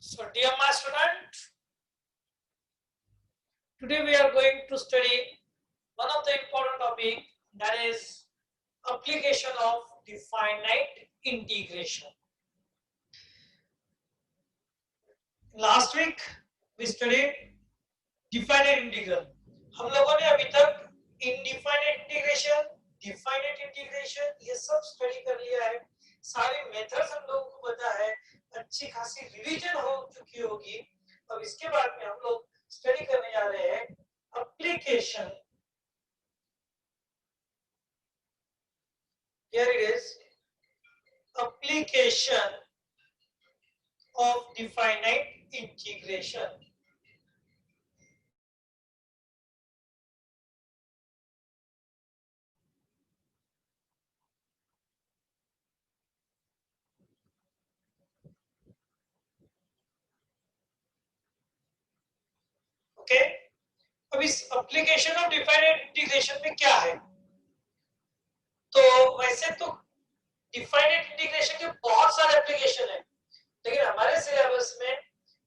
So dear my student, today we are going to study one of the important topic, that is application of the finite integration. Last week we studied definite integral. हम लोगों ने अभी तक इनडिफाइनेट integration, definite integration ये सब study कर लिया है. सारे मेथड्स हम लोगों को पता है, अच्छी खासी रिवीजन हो चुकी होगी. अब इसके बाद में हम लोग स्टडी करने जा रहे हैं application. Here it is, application of the finite integration. Okay, अब इस एप्लीकेशन ऑफ डिफाइनेट इंटीग्रेशन में क्या है? तो वैसे तो डिफाइनेट इंटीग्रेशन के बहुत सारे एप्लीकेशन है, लेकिन हमारे सिलेबस में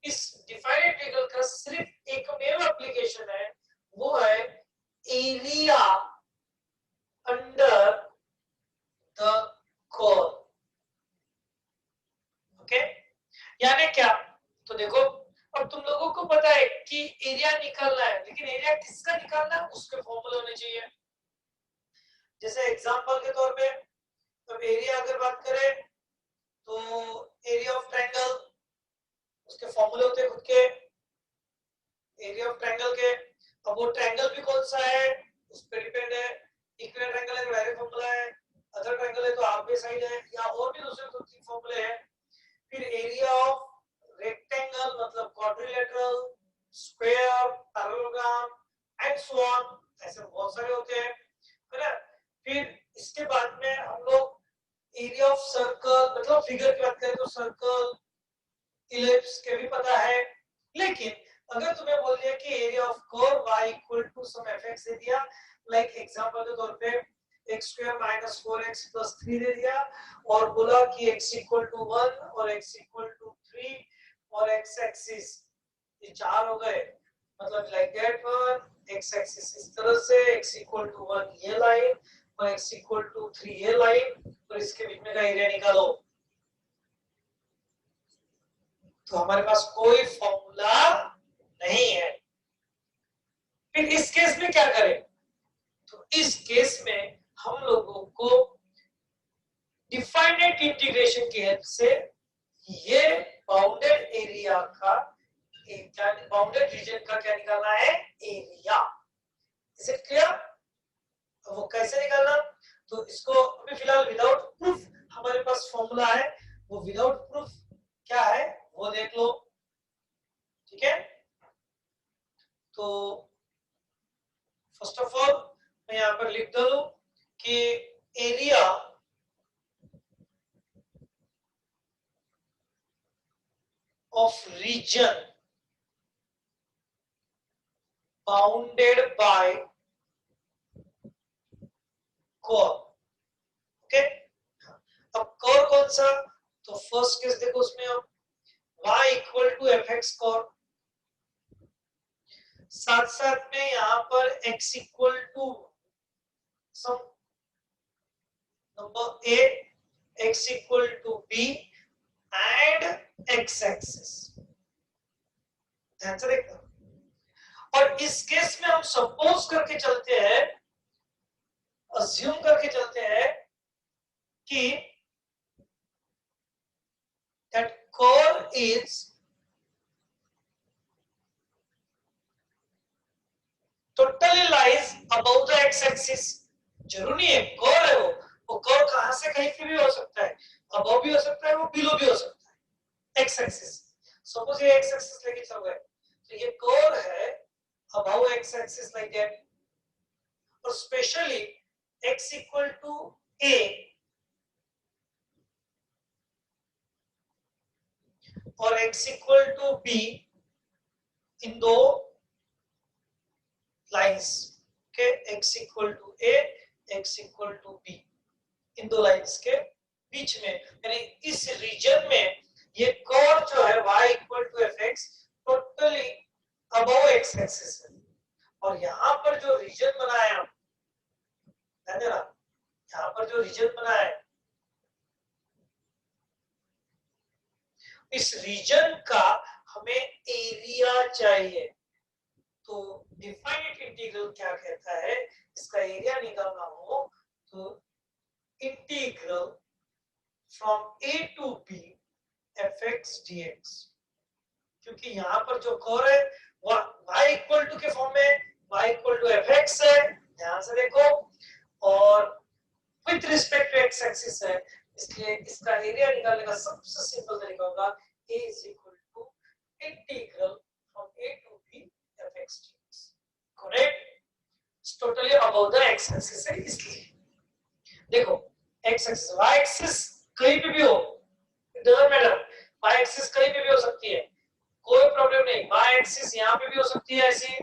इस डिफाइनेट इंटीग्रल का सिर्फ एकमेव एप्लीकेशन है, वो है area under the curve. Okay, यानी क्या? तो देखो, अब तुम लोगों को पता है कि एरिया निकालना है, लेकिन एरिया किसका निकालना है उसके फॉर्मूले होने चाहिए. जैसे एग्जांपल के तौर पे अब एरिया अगर बात करें तो एरिया ऑफ ट्रायंगल, उसके फॉर्मूले होते हैं खुद के, एरिया ऑफ ट्रायंगल के. अब वो ट्रायंगल भी कौन सा है उस पर डिपेंड है. इक्विलेटरल ट्रायंगल है तो डायरेक्ट फॉर्मूला है, अदर ट्रायंगल है तो हाफ बेस साइड है, या और भी दूसरे दो तीन फॉर्मूले हैं. फिर एरिया ऑफ रेक्टेंगल मतलब quadrilateral, square, parallelogram and so on, ऐसे बहुत सारे होते हैं, है ना. फिर इसके बाद में हम लोग एरिया ऑफ सर्कल मतलब फिगर की बात करें तो सर्कल, इलिप्स के भी पता है. लेकिन अगर तुम्हें बोल दिया कि area of curve y equal to some fx दे दिया, लाइक एग्जांपल के तौर पे x square minus 4x plus 3 दे दिया, और बोला कि x इक्वल टू 1 और x इक्वल टू 3 और x एक्सिस ये चार हो गए, मतलब like that one, x axis इस तरह से, x इक्वल टू 1 ये लाइन और x इक्वल टू 3 ये लाइन, और इसके बीच में का एरिया निकालो. तो हमारे पास कोई फॉर्मूला नहीं है. फिर इस केस में क्या करें? तो इस केस में हम लोगों को डिफाइनेट इंटीग्रेशन की हेल्प से ये बाउंडेड एरिया का, बाउंडेड रीजन का क्या निकालना है? एरिया. Is it clear? वो कैसे निकालना? तो इसको अभी फिलहाल विदाउट प्रूफ हमारे पास फॉर्मूला है, वो विदाउट प्रूफ क्या है वो देख लो. ठीक है, तो फर्स्ट ऑफ ऑल मैं यहां पर लिख दूं कि area of region bounded by curve. Okay, अब कर्व कौन सा? तो फर्स्ट केस देखो, उसमें अब y equal to fx curve, साथ साथ में यहां पर x equal to some number a, x equal to b and x axis. ध्यान से देखना. और इस केस में हम सपोज करके चलते हैं, अज्यूम करके चलते हैं कि that curve is totally lies above the x axis. जरूरी है कर्व है, वो कर्व कहां से कहीं पे भी हो सकता है, अबव भी हो सकता है, वो बिलो भी हो सकता है. x एक्सिस, सपोज ये x एक्सिस लेके चल रहा है, तो ये कर्व है above x axis like that, और specially x equal to a और x इक्वल टू b इन दो लाइंस के, x equal to a, x equal to b, इन दो लाइंस के बीच में, यानी इस रीजन में ये कर्व जो है y इस रीजन का हमें एरिया चाहिए। तो डिफाइनिट इंटीग्रल क्या कहता है, इसका एरिया निकालना हो तो integral from a to b fx dx, क्योंकि यहाँ पर जो कर्व है वो y इक्वल टू के फॉर्म में, y इक्वल टू fx है, ध्यान से देखो, और with respect to x axis है, इसलिए इसका एरिया निकालने का सबसे सिंपल तरीका होगा a is equal to integral from a to b fx dx, correct, totally about the x axis है, इसलिए देखो x एक्सिस y एक्सिस कहीं पे भी हो, it doesn't matter, y axis कहीं पे भी हो सकती है, कोई प्रॉब्लम नहीं, y एक्सिस यहाँ पे भी हो सकती है ऐसी,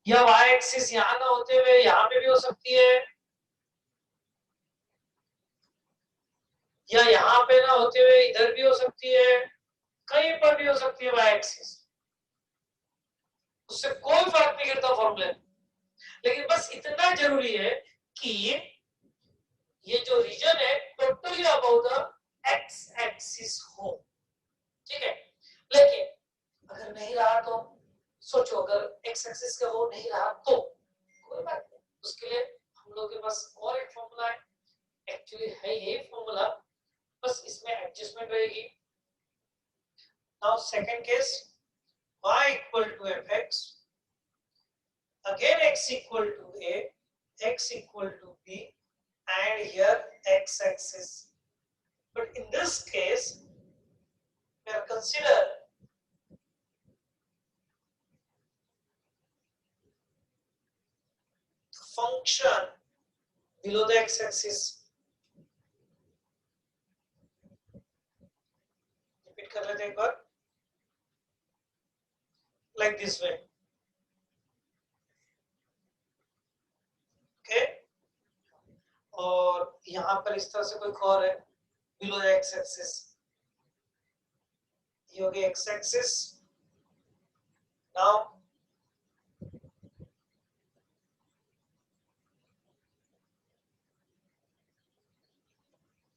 या y एक्सिस यहाँ ना होते हुए यहाँ पे भी हो सकती है, या यहाँ पे ना होते हुए इधर भी हो सकती है, कहीं पर भी हो सकती है y एक्सिस, उससे कोई फर्क नहीं पड़ता फॉर्मूले, लेकिन बस इतना जरूरी है कि ये जो रीजन है totally about the x axis हो, ठीक है। लेकिन अगर नहीं रहा तो सोचो, अगर एक्स एक्सिस का वो नहीं रहा तो कोई बात नहीं, उसके लिए हम लोग के पास और एक फॉर्मूला है, एक्चुअली है ये फॉर्मूला, बस इसमें एडजस्टमेंट रहेगी। Now second case, y equal to fx, again x equal to a, x equal to b, and here x axis, but in this case we are consider function below the x axis, repeat कर लेते हैं एक बार, like this way, okay, और यहाँ पर इस तरह से कोई कर्व है below the x axis, ये हो गया x axis, now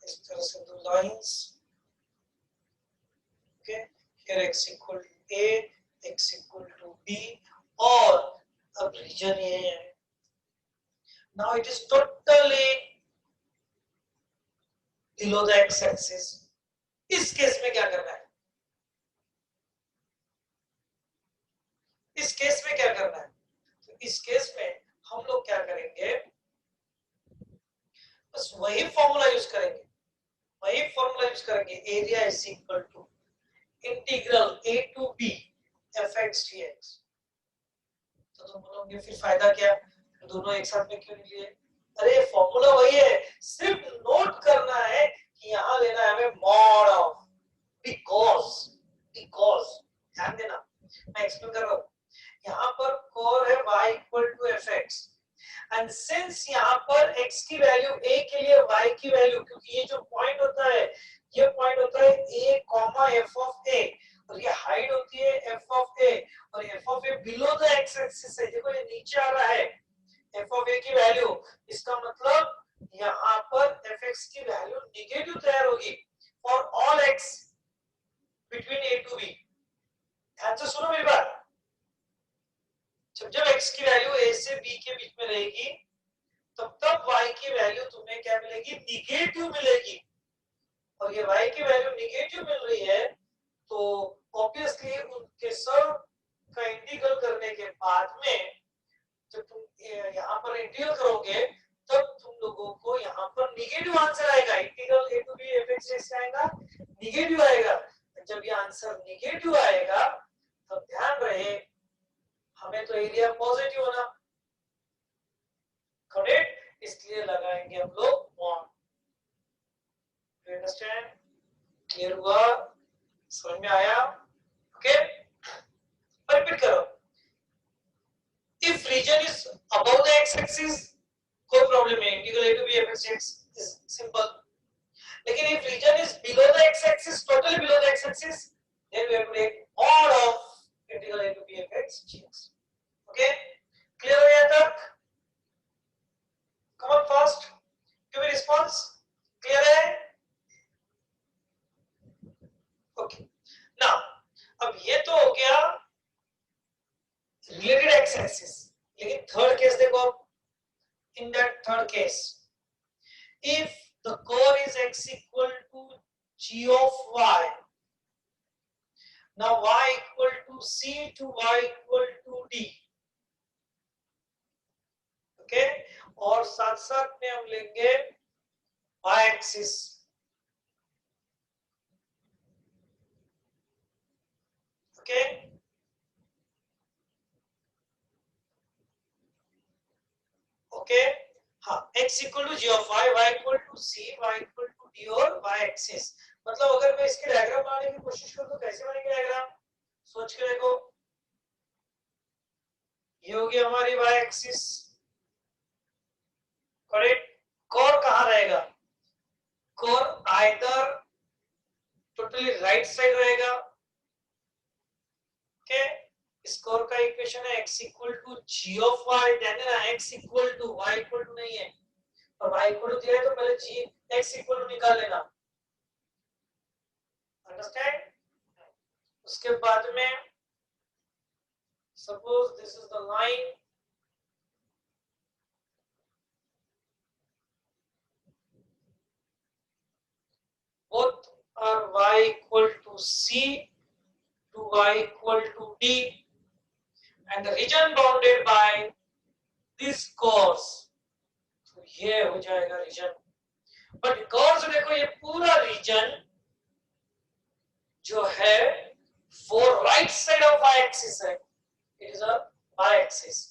इस तरह से दो lines, okay, here x equal to a, x equal to b, और अब रीजन ये है, now it is totally below the x axis, इस केस में क्या करना है, इस केस में क्या करना है, तो इस केस में हम लोग क्या करेंगे, बस वही फॉर्मूला यूज करेंगे, वही फॉर्मूला यूज करेंगे, area is equal to integral a to b fx dx। तो तुम बोलोगे फिर फायदा क्या, दोनों एक साथ में क्यों नहीं लिए, अरे फॉर्मूला वही है, सिर्फ नोट करना है कि यहाँ लेना है हमें मॉड ऑफ, बिकॉज ध्यान देना, मैं एक्सप्लेन कर रहा हूँ, यहाँ पर कोर है y equal to fx, and since यहाँ पर x की वैल्यू a के लिए y की वैल्यू, क्योंकि ये जो पॉइंट होता है, ये पॉइंट होता है a comma f of a, और ये हाइट होती है f ऑफ a, और f of a below the x axis है, देखो ये नीचे आ रहा है f ऑफ a की वैल्यू, इसका मतलब यहाँ पर fx की वैल्यू नेगेटिव तैयार होगी for all x between a to b। ध्यान से सुनो मेरी बात, जब x की वैल्यू a से b के बीच में रहेगी तब y की वैल्यू तुम्हें क्या मिलेगी, निगेटिव मिलेगी, और ये y की वैल्यू निगेटिव मिल रही है तो ऑब्वियसली उनके सब का इंटीग्रल करने के बाद में जब तुम यहाँ पर इंटीग्रल करोगे तब तुम लोगों को यहाँ पर निगेटिव आंसर आएगा, integral a to b fx आएगा, निगेटिव आएगा, जब ये आंसर निगेटिव आएगा तब ध्यान रहे हमें तो एरिया पॉजिटिव होना, करेक्ट, इसलिए लगाएंगे हम लोग बॉन्ड, यू अंडरस्टैंड, क्लियर हुआ, समझ में आया, ओके, रिपीट करो, if region is above the x axis कोई प्रॉब्लम नहीं, integral a to b fx is simple, लेकिन if region is below the x axis, totally below the x axis, then we have to take mod of integral a to b fx dx, okay, clear हो गया तक, come on fast, give me response, clear है, okay ना, अब ये तो हो गया रिलेटेड एक्स एक्सिस, लेकिन थर्ड केस देखो, in that third case if the core is x equal to g of y, now y equal to c to y equal to d, okay, और साथ साथ में हम लेंगे y एक्सिस, ओके, ओके, हाँ, x equal to g of y, y equal to c, y equal to d और y axis. मतलब अगर मैं इसके डायग्राम बनाने की कोशिश करूं तो कैसे बनेंगे डायग्राम, सोच के देखो। ये होगी हमारी y एक्सिस, करेक्ट। कोर कहां रहेगा, curve either totally right side रहेगा, ओके। स्कोर का इक्वेशन है x equal to g of y, ध्यान देना x equal to, y equal to नहीं है, और y इक्वल टू दिया है तो पहले g x इक्वल टू निकाल लेना, अंडरस्टैंड। उसके बाद में suppose this is the line, both are y equal to c to y equal to d and the region bounded by this course, तो ये हो जाएगा रीजन। बट गौर से देखो, ये पूरा रीजन जो है वो right side of y axis है, it is a y axis,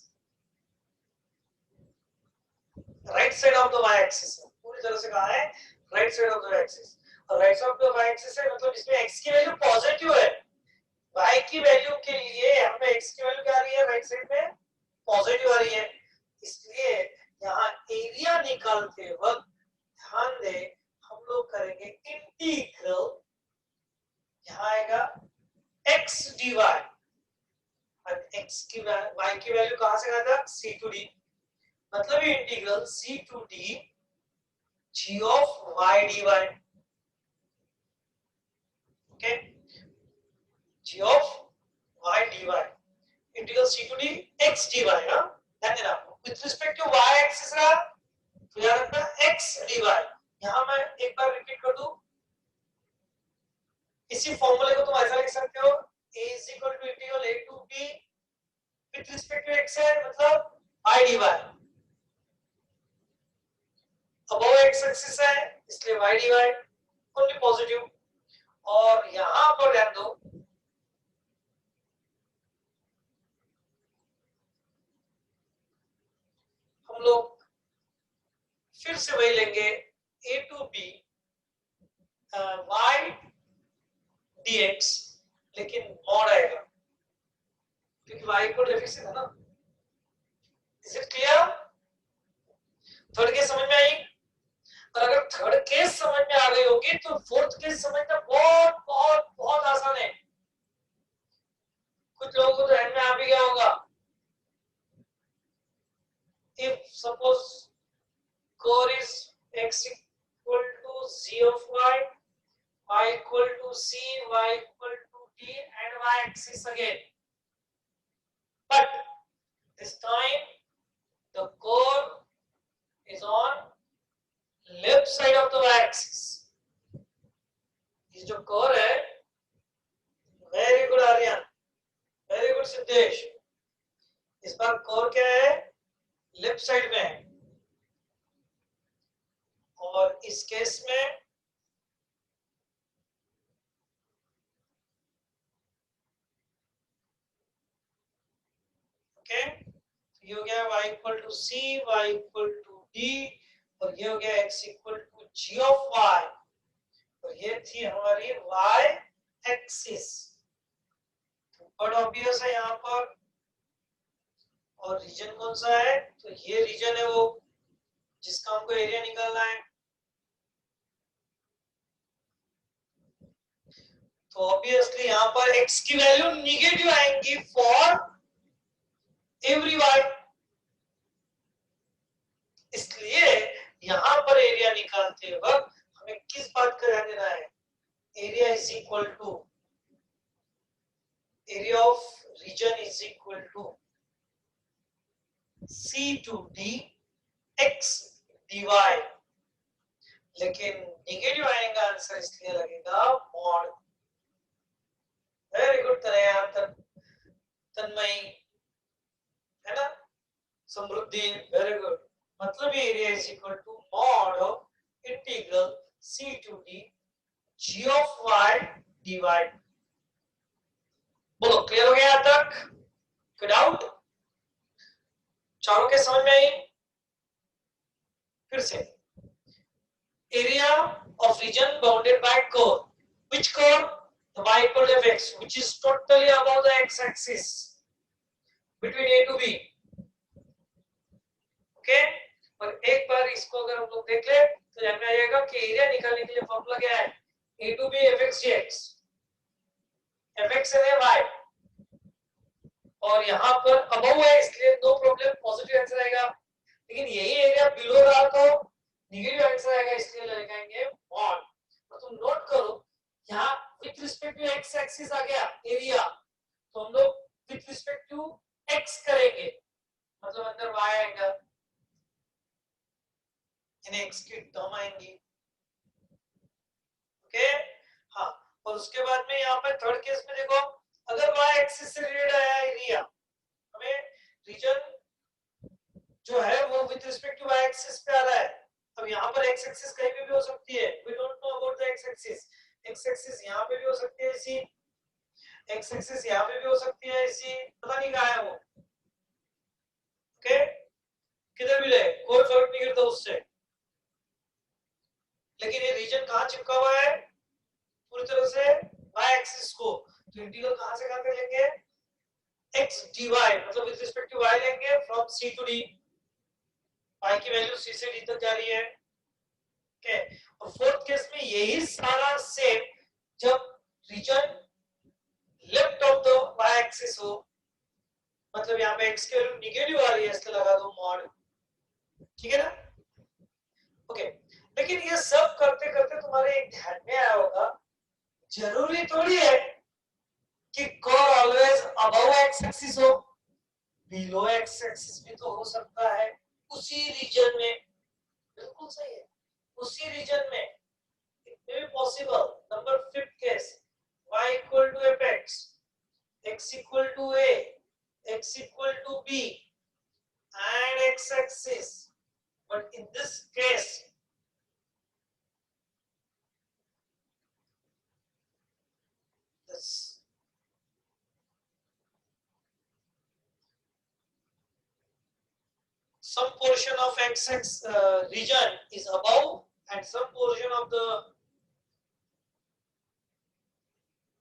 right side of the y axis है, पूरी तरह से कहा है right side of the y axis. और right side of the y axis है मतलब इसमें x की वैल्यू पॉजिटिव है, y की वैल्यू के लिए यहाँ पे x की वैल्यू क्या आ रही है, राइट साइड में पॉजिटिव आ रही है, इसलिए यहाँ एरिया निकालते वक्त ध्यान दे हम लोग करेंगे इंटीग्रल, यहाँ आएगा x dy, और x की y की वैल्यू कहां से आता है, c टू d, मतलब ये integral c to d g of y dy, okay, g of y dy, integral c to d x dy, हां ध्यान देना with respect to y axis रहा तो याद रखना x dy। यहां मैं एक बार रिपीट कर दूं, इसी फॉर्मूले को तुम ऐसा लिख सकते हो, a is equal to integral a to b with respect to x है मतलब y dy, above x axis है इसलिए y dy ओनली पॉजिटिव, और यहां पर ध्यान दो हम लोग फिर से वही लेंगे a to b y dx, लेकिन मॉड आएगा क्योंकि y को डेफिसिट है ना। Is it clear, third case समझ में आई, और अगर थर्ड केस समझ में आ गई होगी तो फोर्थ केस समझना बहुत बहुत बहुत आसान है, कुछ लोगों को तो ध्यान में आ भी गया होगा। if suppose core is x equal to z of y, y equal to c, y equal to d and y axis again, but this time the core is on left side of the y axis, ये जो core है, very good Aryan, very good Siddhesh, इस बार core क्या है, left side में है, और इस केस में ओके, ये हो गया y equal to c, y equal to d, और ये हो गया x equal to g of y, और ये थी हमारी y एक्सिस, बड़ा ऑब्वियस है यहाँ पर। और रीजन कौन सा है, तो ये रीजन है वो जिसका हमको एरिया निकालना है, तो ऑब्वियसली यहाँ पर x की वैल्यू निगेटिव आएंगी फॉर एवरी y, इसलिए यहां पर एरिया निकालते वक्त हमें किस बात का ध्यान देना है, area is equal to area of region is equal to C to D x dy, लेकिन निगेटिव आएगा आंसर इसलिए लगेगा मॉड। वेरी गुड तरह तन्मयी है ना, समृद्धि, वेरी गुड। मतलब ये area is equal to mod of integral C to D g of y dy। बोलो क्लियर हो गया तक? कोई डाउट? चारों के समझ में आई? फिर से area of region bounded by curve. Which curve? The y equal to fx, which is totally above the x-axis between a to b. Okay? और एक बार इसको अगर हम लोग देख ले तो ध्यान में आ जाएगा कि एरिया निकालने के लिए फॉर्मूला क्या है? a to b fx dx, fx है y, और यहाँ पर अबव है इसलिए नो प्रॉब्लम, पॉजिटिव आंसर आएगा। लेकिन यही एरिया बिलो रहा तो नेगेटिव आंसर आएगा, इसलिए लगाएंगे मॉड। तो तुम नोट करो यहाँ with respect to x axis आ गया एरिया, तो हम लोग विथ रिस्पेक्ट टू एक्स करेंगे, मतलब अंदर y आएगा, यानी x की टर्म आएंगी। ओके हाँ, और उसके बाद में यहाँ पर थर्ड केस में देखो, अगर y एक्सिस से रिलेटेड आया एरिया, हमें रीजन जो है वो with respect to y axis पे आ रहा है। अब यहाँ पर x एक्सिस कहीं पे भी हो सकती है, we don't know about the x axis यहाँ पे भी हो सकती है ऐसी, x एक्सिस यहाँ पे भी हो सकती है ऐसी, पता नहीं कहाँ है वो। ओके किधर भी रहे कोई फर्क नहीं करता उससे, लेकिन ये रीजन कहाँ चिपका हुआ है पूरी तरह से y एक्सिस को, तो इंटीग्रल कहाँ से कहाँ तक लेंगे? x dy, मतलब विद रिस्पेक्ट टू y लेंगे from c to d, y की वैल्यू c से d तक जा रही है। ओके और फोर्थ केस में यही सारा सेम, जब region left of the y axis हो, मतलब यहाँ पे x की वैल्यू नेगेटिव आ रही है इसलिए लगा दो मॉड, ठीक है ना? ओके लेकिन ये सब करते करते तुम्हारे एक ध्यान में आया होगा, जरूरी थोड़ी है कि curve always above x axis हो, बिलो एक्स एक्सिस भी तो हो सकता है उसी रीजन में। बिल्कुल सही है, उसी रीजन में it may be possible. Number fifth case, y equal to fx, x equal to a, x equal to b and x axis, but in this case this some portion of x region is above and some portion of the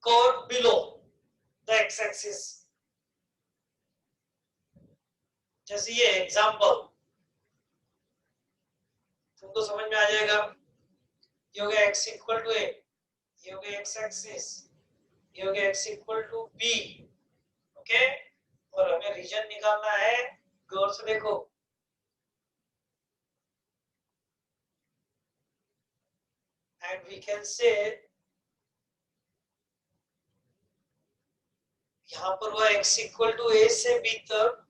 curve below the x-axis। जैसे ये example तुमको समझ में आ जाएगा, ये हो गया x equal to a, ये हो गया x एक्सिस, ये हो गया x equal to b। Okay और हमें रीजन निकालना है, गौर से देखो, and we can say यहाँ पर हुआ x इक्वल टू a से b तक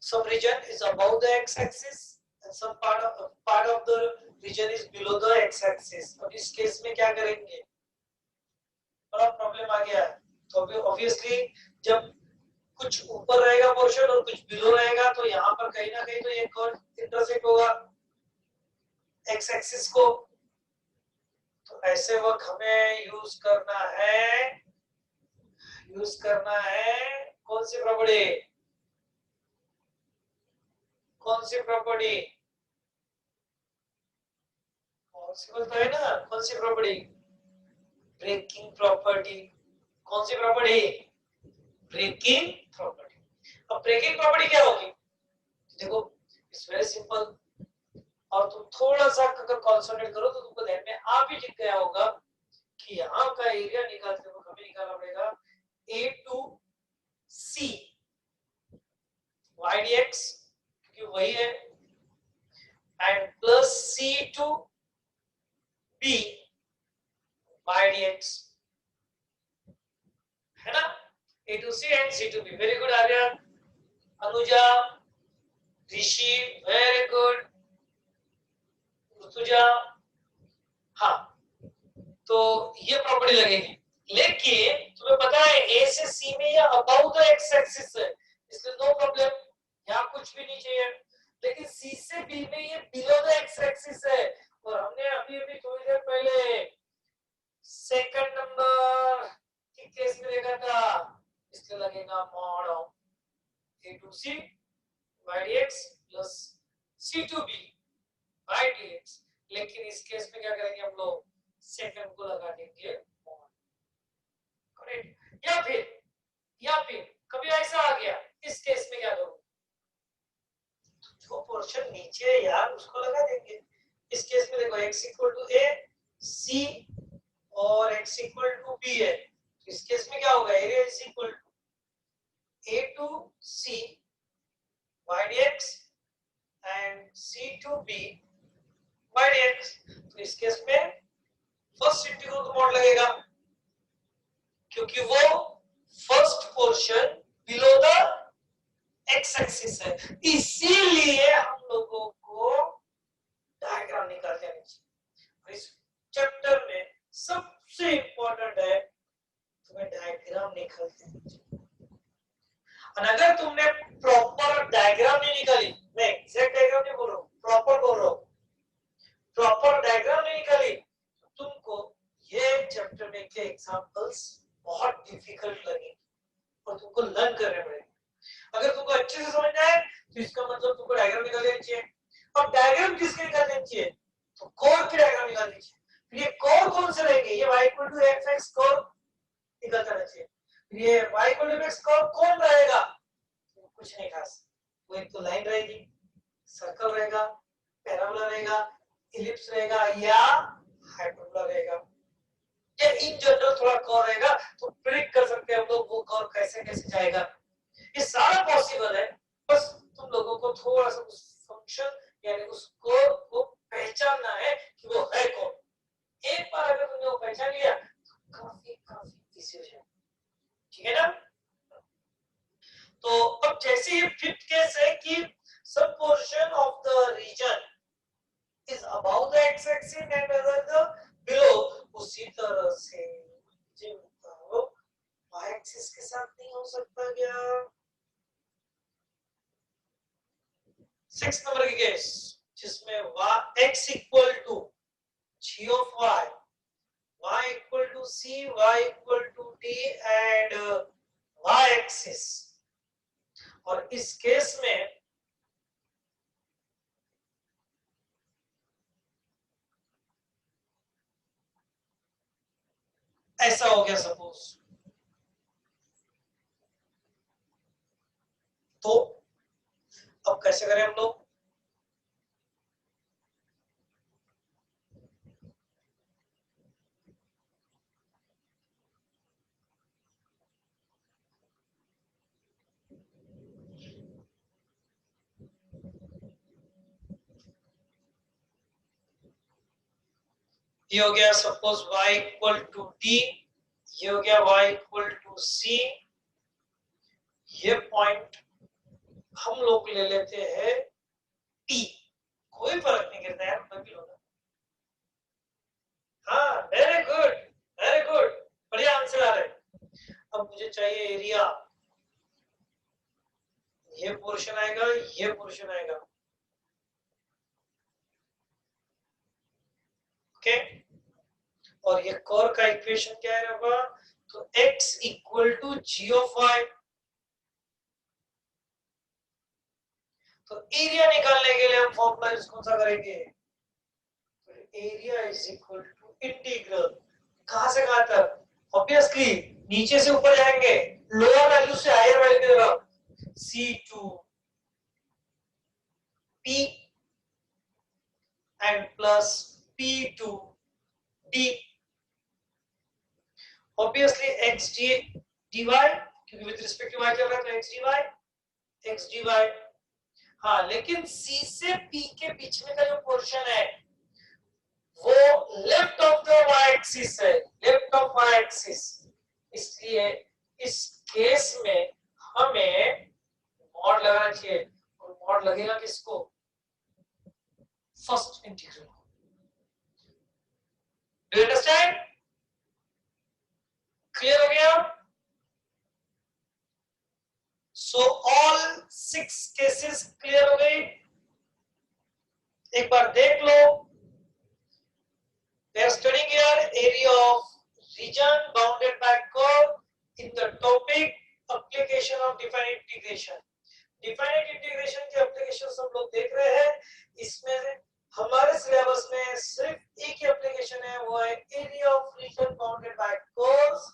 some region is above the x-axis and some part of the region is below the x-axis। अब इस केस में क्या करेंगे, बड़ा प्रॉब्लम आ गया। तो ऑब्वियसली जब कुछ ऊपर रहेगा पोर्शन और कुछ बिलो रहेगा तो यहाँ पर कहीं ना कहीं तो ये कर्व इंटरसेक्ट होगा x-axis को, तो ऐसे वक्त हमें यूज करना है कौन सी प्रॉपर्टी, कौन सी प्रॉपर्टी, पॉसिबल तो है ना, कौन सी प्रॉपर्टी? Breaking property. कौन सी प्रॉपर्टी? Breaking property. अब ब्रेकिंग प्रॉपर्टी क्या होगी? देखो इट्स वेरी सिंपल, और तुम थोड़ा सा अगर कंसंट्रेट करो तो तुमको ध्यान में आ भी दिख गया होगा कि यहाँ का एरिया निकालते वक्त हमें निकालना पड़ेगा a to c y dx, क्योंकि वही है, and plus c to b y dx, है ना, a to c and c to b. Very good Aryan, Anuja, Rishi, very good, Rutuja. हाँ, तो ये प्रॉपर्टी लगेगी, लेकिन तुम्हें पता है ए से सी में ये अबाउ द एक्स एक्सिस है, इसलिए नो प्रॉब्लम, यहाँ कुछ भी नहीं चाहिए। लेकिन सी से बी में ये बिलो द एक्स एक्सिस है, और हमने अभी अभी थोड़ी देर पहले सेकंड नंबर के केस में देखा था, इसलिए लगेगा mod of a to c y d x plus c to b y d x. लेकिन इस केस में क्या करेंगे हम लोग, सेकंड को लगा देंगे मॉड, करेक्ट। या फिर कभी ऐसा आ गया, इस केस में क्या करूं, जो पोर्शन नीचे है यार उसको लगा देंगे। इस केस में देखो x इक्वल टू ए सी और x इक्वल टू बी है, तो इस केस में क्या होगा, area is equal to a to c y d x and c to b y d x. तो इस केस में फर्स्ट इंटीग्रल को मॉड लगेगा, क्योंकि वो first portion below the x axis है, इसीलिए हम लोगों को डायग्राम निकाल लेना चाहिए। इस चैप्टर में सबसे इंपॉर्टेंट है तुम्हें डायग्राम निकालते हैं, और अगर तुमने प्रॉपर डायग्राम नहीं निकाली, मैं एग्जैक्ट डायग्राम नहीं बोल रहा हूँ, प्रॉपर बोल रहा हूँ, प्रॉपर डायग्राम नहीं निकाली, तो तुमको ये चैप्टर में के एग्जांपल्स बहुत डिफिकल्ट लगेंगे और तुमको लर्न करने पड़ेंगे। अगर तुमको अच्छे से समझना है तो इसका मतलब तुमको डायग्राम निकाल लेना चाहिए। अब डायग्राम किसके निकाल लेना चाहिए, तो कोर की डायग्राम निकाल लीजिए। फिर ये कोर कौन से रहेंगे, ये y equal to fx curve निकलता रहना चाहिए। फिर ये y equal to fx curve कौन रहेगा, कुछ नहीं खास, वो एक तो लाइन रहेगी, सर्कल रहेगा, पैराबोला रहेगा, इलिप्स रहेगा या हाइपरबोला रहेगा, या इन जनरल थोड़ा कोर रहेगा। तो प्रिडिक्ट कर सकते हैं हम लोग वो कोर कैसे कैसे जाएगा, ये सारा पॉसिबल है। बस तुम लोगों को थोड़ा सा उस फंक्शन यानी उस कोर को पहचानना है कि वो है कौन। एक बार अगर तुमने वो पहचान लिया तो काफी काफी इजी हो जाएगा, ठीक है ना। तो अब जैसे ये फिफ्थ केस है कि some portion of the region is above the x axis and other the below, उसी तरह से y axis के साथ नहीं हो सकता क्या। 6 नंबर की केस जिसमें x equal to g of y equal to c, y equal to d and y axis, और इस केस में ऐसा हो गया सपोज, तो अब कैसे करें हम लोग, ये हो गया suppose y equal to d, ये हो गया y इक्वल टू c, ये पॉइंट हम लोग ले लेते हैं t, कोई फर्क नहीं करता यार, कोई भी होगा। हाँ वेरी गुड, वेरी गुड, बढ़िया आंसर आ रहा है। अब मुझे चाहिए एरिया, ये पोर्शन आएगा, ये पोर्शन आएगा, ओके। और ये कोर का इक्वेशन क्या है होगा, तो x equal to g of y। तो एरिया निकालने के लिए हम फॉर्मूला यूज कौन सा करेंगे, area is equal to integral, कहां से कहां तक, ऑब्वियसली नीचे से ऊपर जाएंगे, लोअर वैल्यू से हायर वैल्यू की तरफ, c2 p and plus p2 d, obviously x dy, क्योंकि विद रिस्पेक्ट टू y चल रहा है, तो x dy। हाँ, लेकिन c से p के बीच में का जो पोर्शन है वो left of the y axis है, वाई एक्सिस, इसलिए इस केस में हमें मॉड लगाना चाहिए, और मॉड लगेगा किसको? फर्स्ट इंटीग्रल को। Do you understand? क्लियर हो गया? सो ऑल 6 केसेस क्लियर हो गई। एक बार देख लो। We are studying here area of region bounded by curve in the topic application of definite integration. Definite integration के एप्लीकेशन हम लोग देख रहे हैं। इसमें हमारे सिलेबस में सिर्फ एक ही एप्लीकेशन है, वो है area of region bounded bye curves.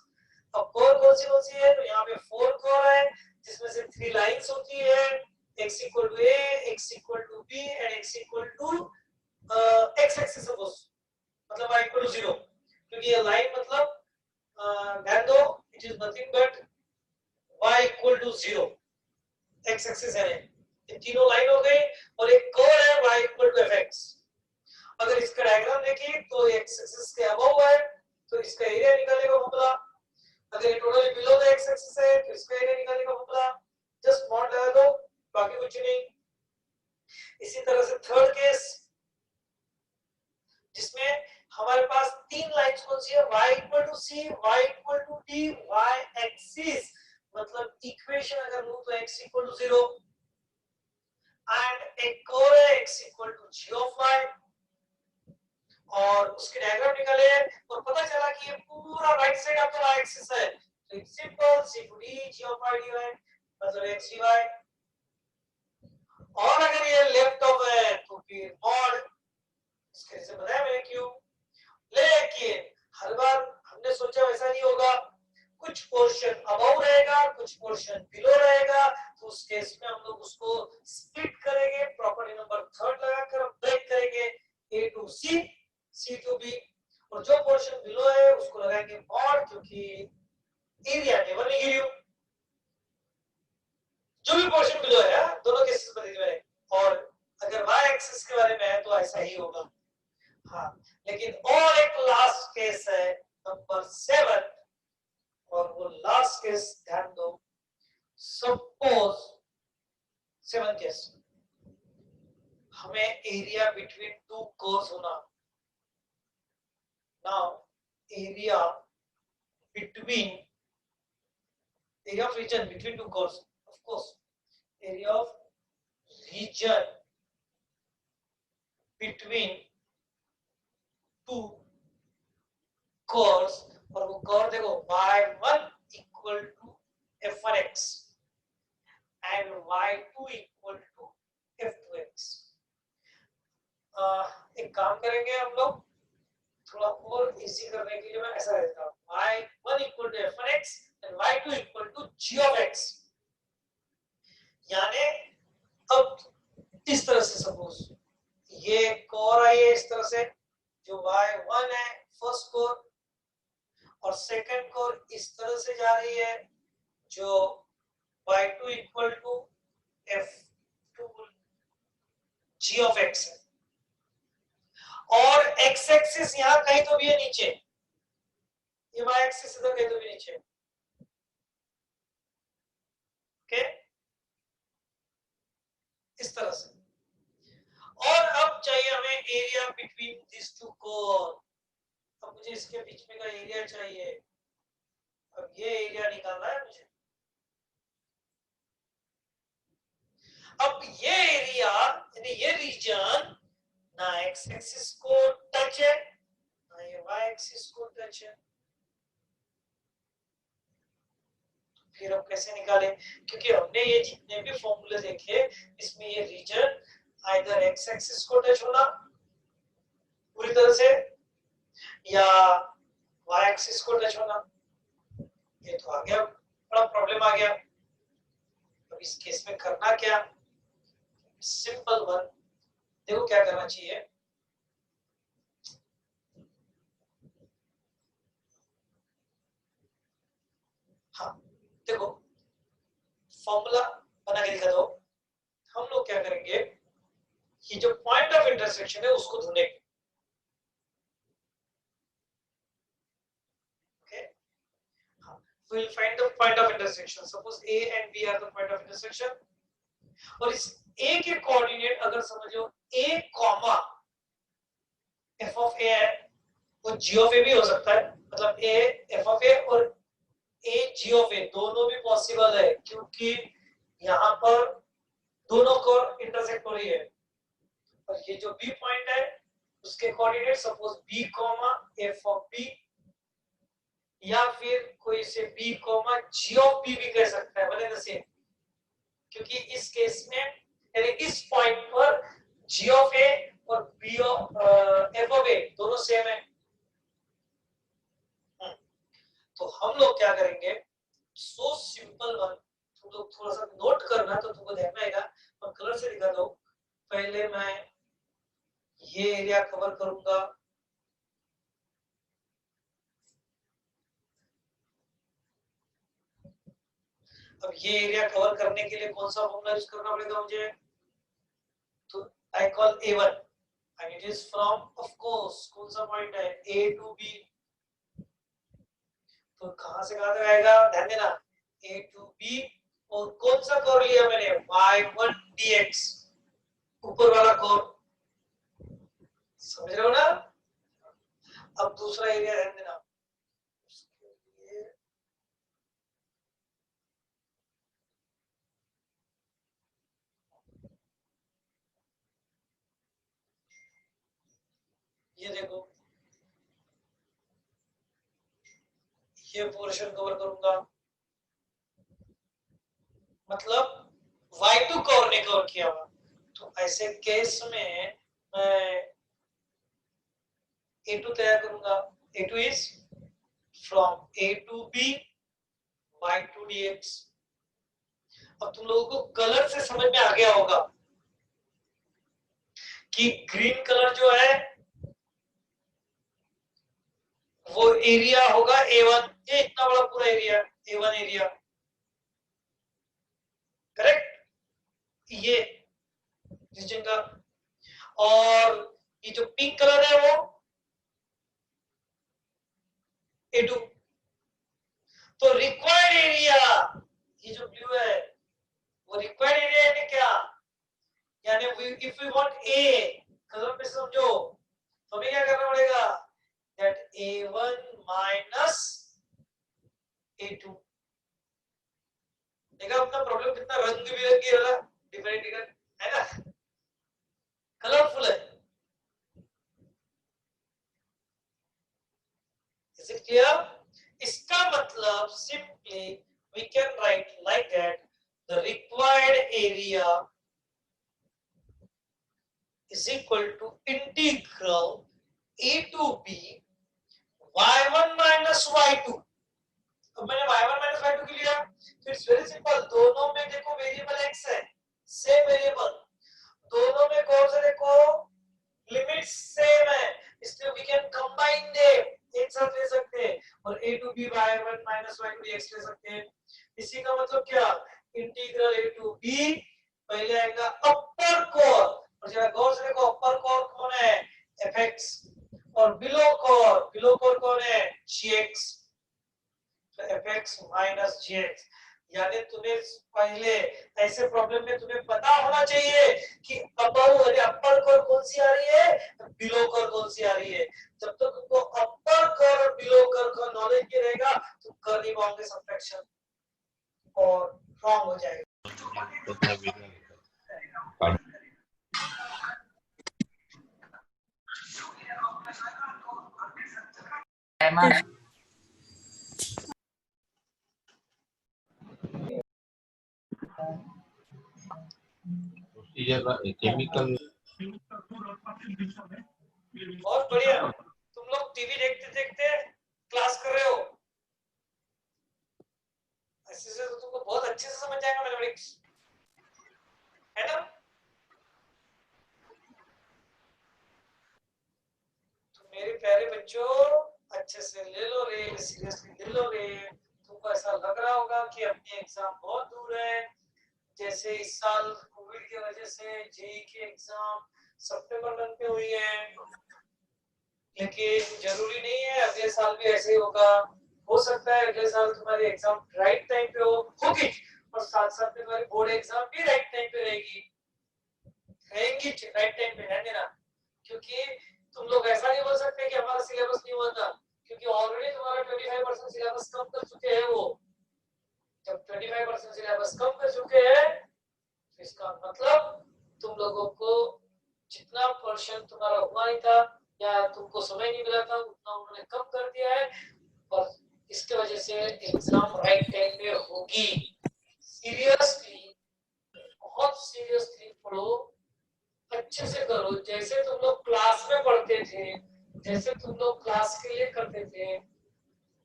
अब कर्व कौन सी है? तो यहाँ पे 4 कर्व है, जिसमें से 3 लाइंस होती है, x equal to a, x equal to b and x equal to x axis suppose, मतलब y इक्वल टू 0, क्योंकि ये लाइन मतलब ध्यान दो, it is nothing but y equal to 0, x axis है। ये तीनों लाइन हो गई, और एक कर्व है y इक्वल टू fx। अगर इसका डायग्राम देखिए तो x एक्सिस के अबव है, तो इसका एरिया निकालने का फॉर्मूला। अगर ये totally below the x axis है तो इसका एरिया निकालने का फॉर्मूला। जस्ट मॉड लगा दो, बाकी कुछ नहीं। इसी तरह से थर्ड केस, जिसमें हमारे पास 3 लाइंस कौन सी है? y equal to c, y equal to d, y axis, मतलब इक्वेशन अगर लूं तो x इक्वल टू 0 एंड एक और है x equal to g of y, और उसके डायग्राम निकाले और पता चला कि ये पूरा राइट साइड आपका y एक्सिस है। तो it's simple, c to d g of y dy मतलब x dy। और अगर ये लेफ्ट ऑफ है तो फिर मॉड, इसके से बताया मैंने क्यों। लेकिन हर बार हमने सोचा वैसा नहीं होगा, कुछ पोर्शन अबव रहेगा, कुछ पोर्शन बिलो रहेगा, तो उस केस में हम लोग उसको स्प्लिट करेंगे, प्रॉपर्टी नंबर 3 लगाकर ब्रेक करेंगे, a to c, c to b, और जो पोर्शन बिलो है उसको लगाएंगे मॉड, क्योंकि एरिया नेवर नेगेटिव। जो भी पोर्शन बिलो है दोनों केसेस में देखिए मैंने, और अगर y एक्सिस के बारे में है तो ऐसा ही होगा। हाँ, लेकिन और एक लास्ट केस है नंबर 7, और वो लास्ट केस ध्यान दो। सपोज 7 केस, हमें एरिया बिटवीन 2 कर्व्स होना। Now area between, area of region between 2 curves, of course area of region between 2 curves, और वो कर्व देखो y1 equal to f1x and y2 equal to f2x। एक काम करेंगे हम लोग, थोड़ा और इजी करने के लिए मैं ऐसा देता हूं, y1 equal to f1x and y2 equal to g of x। यानी अब इस तरह से सपोज ये कोर आई है, इस तरह से जो y1 है फर्स्ट कोर, और सेकंड कोर इस तरह से जा रही है जो y2 equal to f2 g of x है, और x एक्सिस यहां कहीं तो भी है नीचे, ये y एक्सिस इधर कहीं तो भी नीचे। ओके, इस तरह से। और अब चाहिए हमें area between this two curve. अब मुझे इसके बीच में का एरिया चाहिए, अब ये एरिया निकालना है मुझे। अब ये एरिया यानी ये रीजन ना एक्स एक्सिस को टच है ना ये वाई एक्सिस को टच है, फिर अब कैसे निकालें? क्योंकि हमने ये जितने भी फॉर्मूले देखे इसमें ये रीजन आइदर एक्स एक्सिस को टच होना पूरी तरह से या वाई एक्सिस को टच होना। ये तो आ गया, बड़ा प्रॉब्लम आ गया। अब इस केस में करना क्या? सिंपल वन, देखो क्या करना चाहिए। हाँ देखो, फॉर्मूला बना के दिखा दो। हम लोग क्या करेंगे, ये जो पॉइंट ऑफ इंटरसेक्शन है उसको ढूंढेंगे। Okay, we'll find the point of intersection. Suppose A and B are the point of intersection. और इस A के कोऑर्डिनेट अगर समझो A comma f of A है, वो g of A भी हो सकता है, मतलब A f of A और A g of A दोनों भी पॉसिबल है, क्योंकि यहाँ पर दोनों को इंटरसेक्ट हो रही है। और ये जो B पॉइंट है उसके coordinate suppose B comma f of B, या फिर कोई इसे B comma g of B भी कह सकता है, वन एंड द सेम, क्योंकि इस केस में यानी इस पॉइंट पर g of A और B of f of A दोनों सेम है। तो हम लोग क्या करेंगे, सो सिंपल वन, तुम लोग थोड़ा सा नोट करना तो तुमको ध्यान में आएगा। मैं कलर से दिखाता हूँ। पहले मैं ये एरिया कवर करूंगा, अब ये एरिया कवर करने के लिए कौन सा फॉर्मूला यूज करना पड़ेगा मुझे, तो I call A1 and it is from of course कौन सा पॉइंट है A to B, तो कहां से कहां तक आएगा ध्यान देना, A to B, और कौन सा कर्व लिया मैंने y1 dx, ऊपर वाला कर्व, समझ रहे हो ना। अब दूसरा एरिया ध्यान देना, ये देखो ये पोर्शन कवर करूंगा, मतलब y2 कवर ने कवर किया हुआ, तो ऐसे केस में मैं A2 तैयार करूंगा। A2 is from A to B y2 dx। अब तुम लोगों को कलर से समझ में आ गया होगा कि ग्रीन कलर जो है वो एरिया होगा A1, ये इतना बड़ा पूरा एरिया A1 एरिया, करेक्ट, ये रीजन का। और ये जो पिंक कलर है वो A2, तो रिक्वायर्ड एरिया ये जो ब्लू है वो रिक्वायर्ड एरिया यानी क्या, यानी if we want A, colour पे समझो, तो हमें क्या करना पड़ेगा, दैट A1 माइनस A2। देखा अपना प्रॉब्लम कितना रंग बिरंगी वाला डिफरेंट है ना, कलरफुल है। Is it clear? इसका मतलब simply we can write like that, the required area is equal to integral A to B y1 minus y2। अब मैंने y1 minus y2 के लिया, तो इट्स वेरी सिंपल, दोनों में देखो वेरिएबल x है, सेम वेरिएबल, दोनों में कौन से देखो लिमिट्स सेम है, इसलिए वी कैन कंबाइन देम, एक साथ ले सकते हैं, और A to B y1 minus y2 dx ले सकते हैं। इसी का मतलब क्या, इंटीग्रल A to B, पहले आएगा अपर कोर, और जरा गौर से देखो अपर कोर कौन है fx, और बिलो कोर कौन है gx, तो fx माइनस gx। यानी तुम्हें पहले ऐसे प्रॉब्लम में तुम्हें पता होना चाहिए कि अपर कोर कौन सी आ रही है, बिलो कोर कौन सी आ रही है। जब तक तुमको अपर कोर और बिलो कोर का नॉलेज नहीं रहेगा तो कर नहीं पाओगे सब्ट्रैक्शन, और रॉन्ग हो जाएगा। केमिकल बहुत बढ़िया, तुम लोग टीवी देखते देखते क्लास कर रहे हो, ऐसे से तो तुमको बहुत अच्छे से समझ जाएगा मैथमेटिक्स, है ना। तो मेरे प्यारे बच्चों अच्छे से ले लो रे, सीरियसली ले लो रे। तुमको ऐसा लग रहा होगा कि अपनी एग्जाम बहुत दूर है, जैसे इस साल कोविड की वजह से जेई की एग्जाम सितंबर मंथ में हुई है, लेकिन जरूरी नहीं है, अगले साल भी ऐसे ही होगा। हो सकता है अगले साल तुम्हारी एग्जाम राइट टाइम पे होगी और साथ साथ में तुम्हारी बोर्ड एग्जाम भी राइट टाइम पे रहेगी राइट टाइम पे, है ना? क्योंकि तुम लोग ऐसा नहीं बोल सकते कि हमारा सिलेबस नहीं हुआ था, क्योंकि ऑलरेडी तुम्हारा 25% सिलेबस कम कर चुके हैं वो। जब 25% सिलेबस कम कर चुके हैं, इसका मतलब तुम लोगों को जितना पोर्शन तुम्हारा हुआ नहीं था या तुमको समय नहीं मिला था उतना उन्होंने कम कर दिया है, और इसके वजह से एग्जाम राइट टाइम पे होगी। सीरियसली, बहुत सीरियसली पढ़ो, अच्छे से करो, जैसे तुम लोग क्लास में पढ़ते थे, जैसे तुम लोग क्लास के लिए करते थे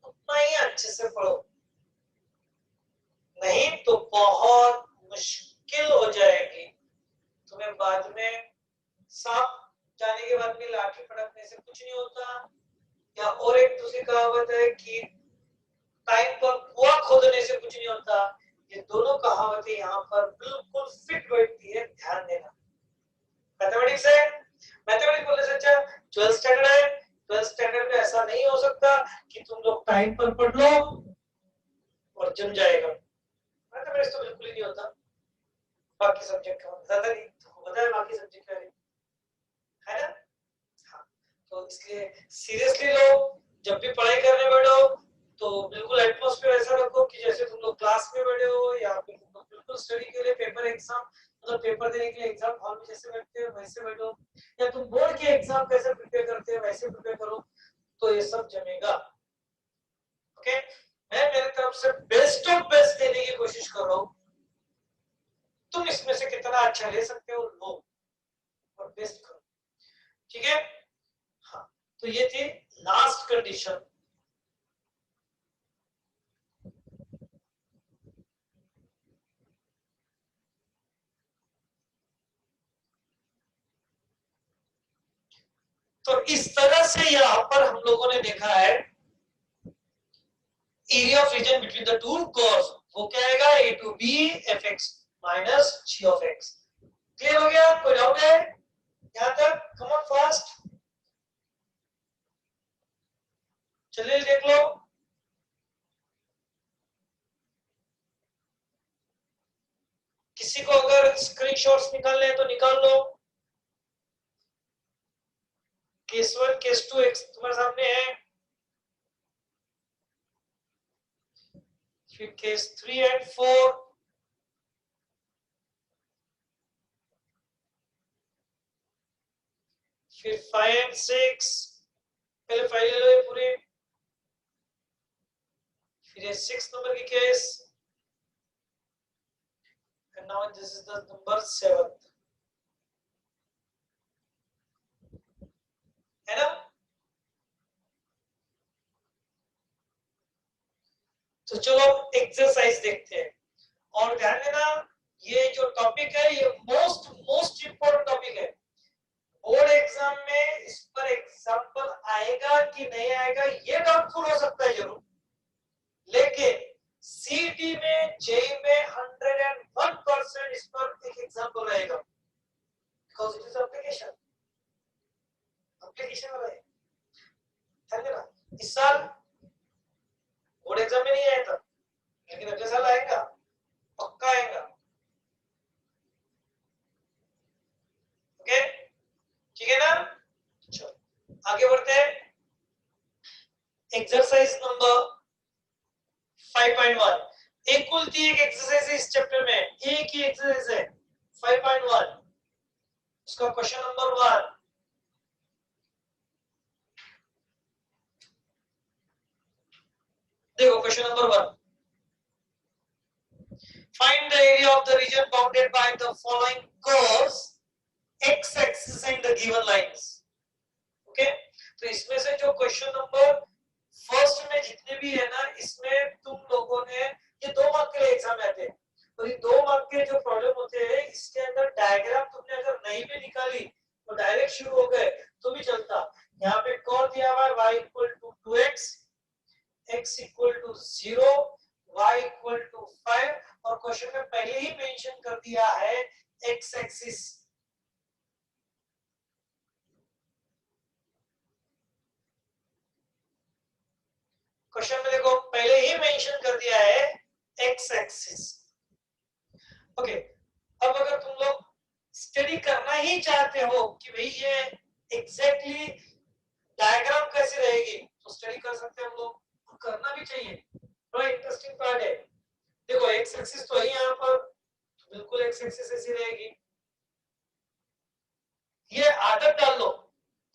उतना ही अच्छे से पढ़ो, नहीं तो बहुत मुश्किल हो जाएगी तुम्हें बाद में। सांप जाने के बाद में लाठी पटकने से कुछ नहीं होता, या और एक दूसरी कहावत है कि टाइम पर कुआं खोदने से कुछ नहीं होता। ये दोनों कहावतें यहाँ पर बिल्कुल फिट बैठती है, ध्यान देना। मैथमेटिक्स है, मैथमेटिक्स बोलने से अच्छा 12th स्टैंडर्ड है, 12th स्टैंडर्ड में ऐसा नहीं हो सकता कि तुम लोग टाइम पर पढ़ लो और जम जाएगा। मैथमेटिक्स तो बिल्कुल ही नहीं होता। बाकी सब्जेक्ट का ज्यादा नहीं तुमको पता है, बाकी सब्जेक्ट का है ना? हाँ, तो इसलिए सीरियसली लो, जब भी पढ़ाई करने बैठो तो बिल्कुल एटमॉस्फेयर ऐसा रखो कि जैसे तुम लोग क्लास में बैठे हो, या फिर तुम लोग बिल्कुल स्टडी के लिए पेपर एग्जाम मतलब पेपर देने के लिए एग्जाम हॉल में जैसे बैठते हो वैसे बैठो, या तुम बोर्ड के एग्जाम कैसे प्रिपेयर करते हो वैसे प्रिपेयर करो, तो ये सब जमेगा। ओके, मैं मेरी तरफ से बेस्ट ऑफ बेस्ट देने की कोशिश कर रहा हूं, तुम इसमें से कितना अच्छा ले सकते हो लो और बेस्ट करो, ठीक है? हाँ, तो ये थी लास्ट कंडीशन। तो इस तरह से यहां पर हम लोगों ने देखा है area of region between the two curves, वो क्या आएगा a to b fx minus g of x। Clear हो गया? कोई डाउट है यहां तक? कम ऑन फास्ट, चलिए देख लो। किसी को अगर स्क्रीनशॉट्स निकालने हैं तो निकाल लो। केस 1 केस 2 तुम्हारे सामने है, फिर केस 3 एंड 4, फिर 5 एंड 6। पहले फाइल ले लो ये पूरी, फिर ये 6 नंबर की case, and now this is the number 7th, है ना? तो चलो एक्सरसाइज देखते हैं, और ध्यान देना ये जो टॉपिक है ये मोस्ट इंपोर्टेंट टॉपिक है। बोर्ड एग्जाम में इस पर एग्जांपल आएगा कि नहीं आएगा ये डाउटफुल हो सकता है जरूर, लेकिन सीटी में जेई में 101% इस पर एक एग्जांपल रहेगा, बिकॉज इट इज एप्लीकेशन वाला है। ध्यान देना, इस साल बोर्ड एग्जाम में नहीं आया था, लेकिन अगले साल आएगा, पक्का आएगा। ओके, ठीक है ना? चलो आगे बढ़ते हैं। एक्सरसाइज नंबर 5.1, एक कुल 3 एक्सरसाइज है इस चैप्टर में, एक ही एक्सरसाइज है 5.1। इसका क्वेश्चन नंबर 1, देखो question number 1, find the area of the region bounded by the following curves x axis and the given lines। Okay, तो इसमें से जो क्वेश्चन नंबर फर्स्ट में जितने भी है ना, इसमें तुम लोगों ने ये 2 मार्क के लिए एग्जाम में आते हैं, और ये 2 मार्क के जो प्रॉब्लम होते हैं इसके अंदर डायग्राम तुमने अगर नहीं भी निकाली तो डायरेक्ट शुरू हो गए तो भी चलता। यहाँ पे कर्व दिया हुआ है y equal to 2x, x equal to 0, y equal to 5, और क्वेश्चन में पहले ही मेंशन कर दिया है x एक्सिस। क्वेश्चन में देखो पहले ही मेंशन कर दिया है एक्स एक्सिस। ओके, अब अगर तुम लोग स्टडी करना ही चाहते हो कि भाई ये एग्जैक्टली डायग्राम कैसे रहेगी, तो स्टडी कर सकते हैं हम लोग, करना भी चाहिए, बड़ा इंटरेस्टिंग पार्ट है। देखो एक्स एक्सिस तो है यहाँ पर, तो बिल्कुल एक्स एक्सिस ऐसी रहेगी, ये आदत डाल लो,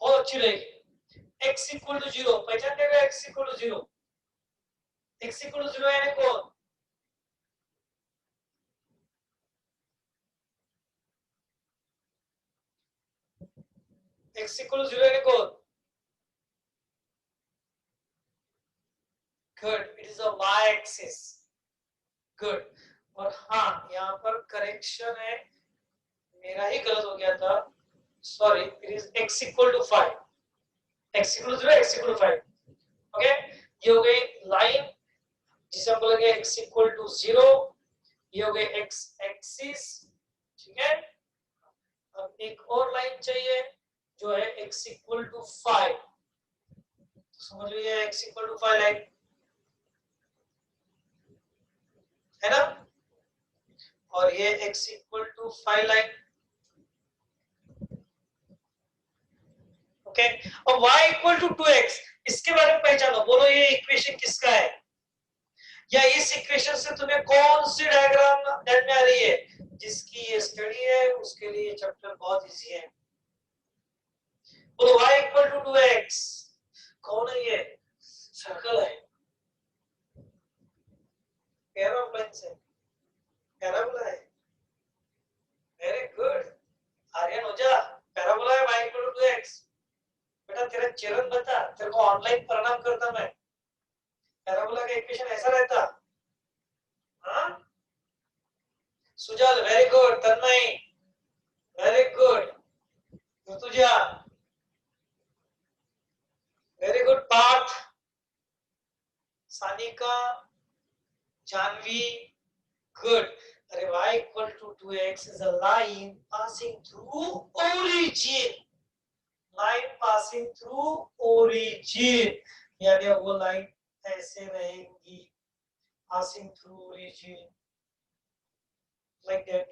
बहुत अच्छी रहेगी। एक्स इक्वल टू 0 पहचान देगा, x equal to 0, x equal to 0 यानी कौन, एक्स इक्वल टू 0 यानी कौन, good, it is a y axis, good. और हाँ यहाँ पर करेक्शन है, मेरा ही गलत हो गया था, sorry, it is x equal to 5, x equal to 0, x equal to 5। Okay, ये हो गई लाइन जिसे हम बोलेंगे x इक्वल टू 0, ये हो गई x एक्सिस, ठीक है। अब एक और लाइन चाहिए जो है x इक्वल टू 5, तो समझ लीजिए x इक्वल टू 5 लाइन है ना, और ये x equal to 5 line, okay. और y इक्वल टू 2x, इसके बारे में पहचानो, बोलो ये इक्वेशन किसका है, या इस इक्वेशन से तुम्हें कौन सी डायग्राम ध्यान में आ रही है, जिसकी ये स्टडी है उसके लिए चैप्टर बहुत इजी है। बोलो y इक्वल टू 2x, कौन है ये, सर्कल है, पैराबोला से, पैराबोला है, वेरी गुड आर्यन ओझा, पैराबोला है y इक्वल टू 2x। बेटा तेरा चरण बता, तेरे को ऑनलाइन प्रणाम करता मैं, पैराबोला का इक्वेशन ऐसा रहता, हाँ Sujal very good, Tanmay very good, Rituja very good, Parth, Sanika, Janvi, good. अरे y equal to 2x is a line passing through origin, line passing through origin, यानी वो लाइन ऐसे रहेगी, passing through origin like that,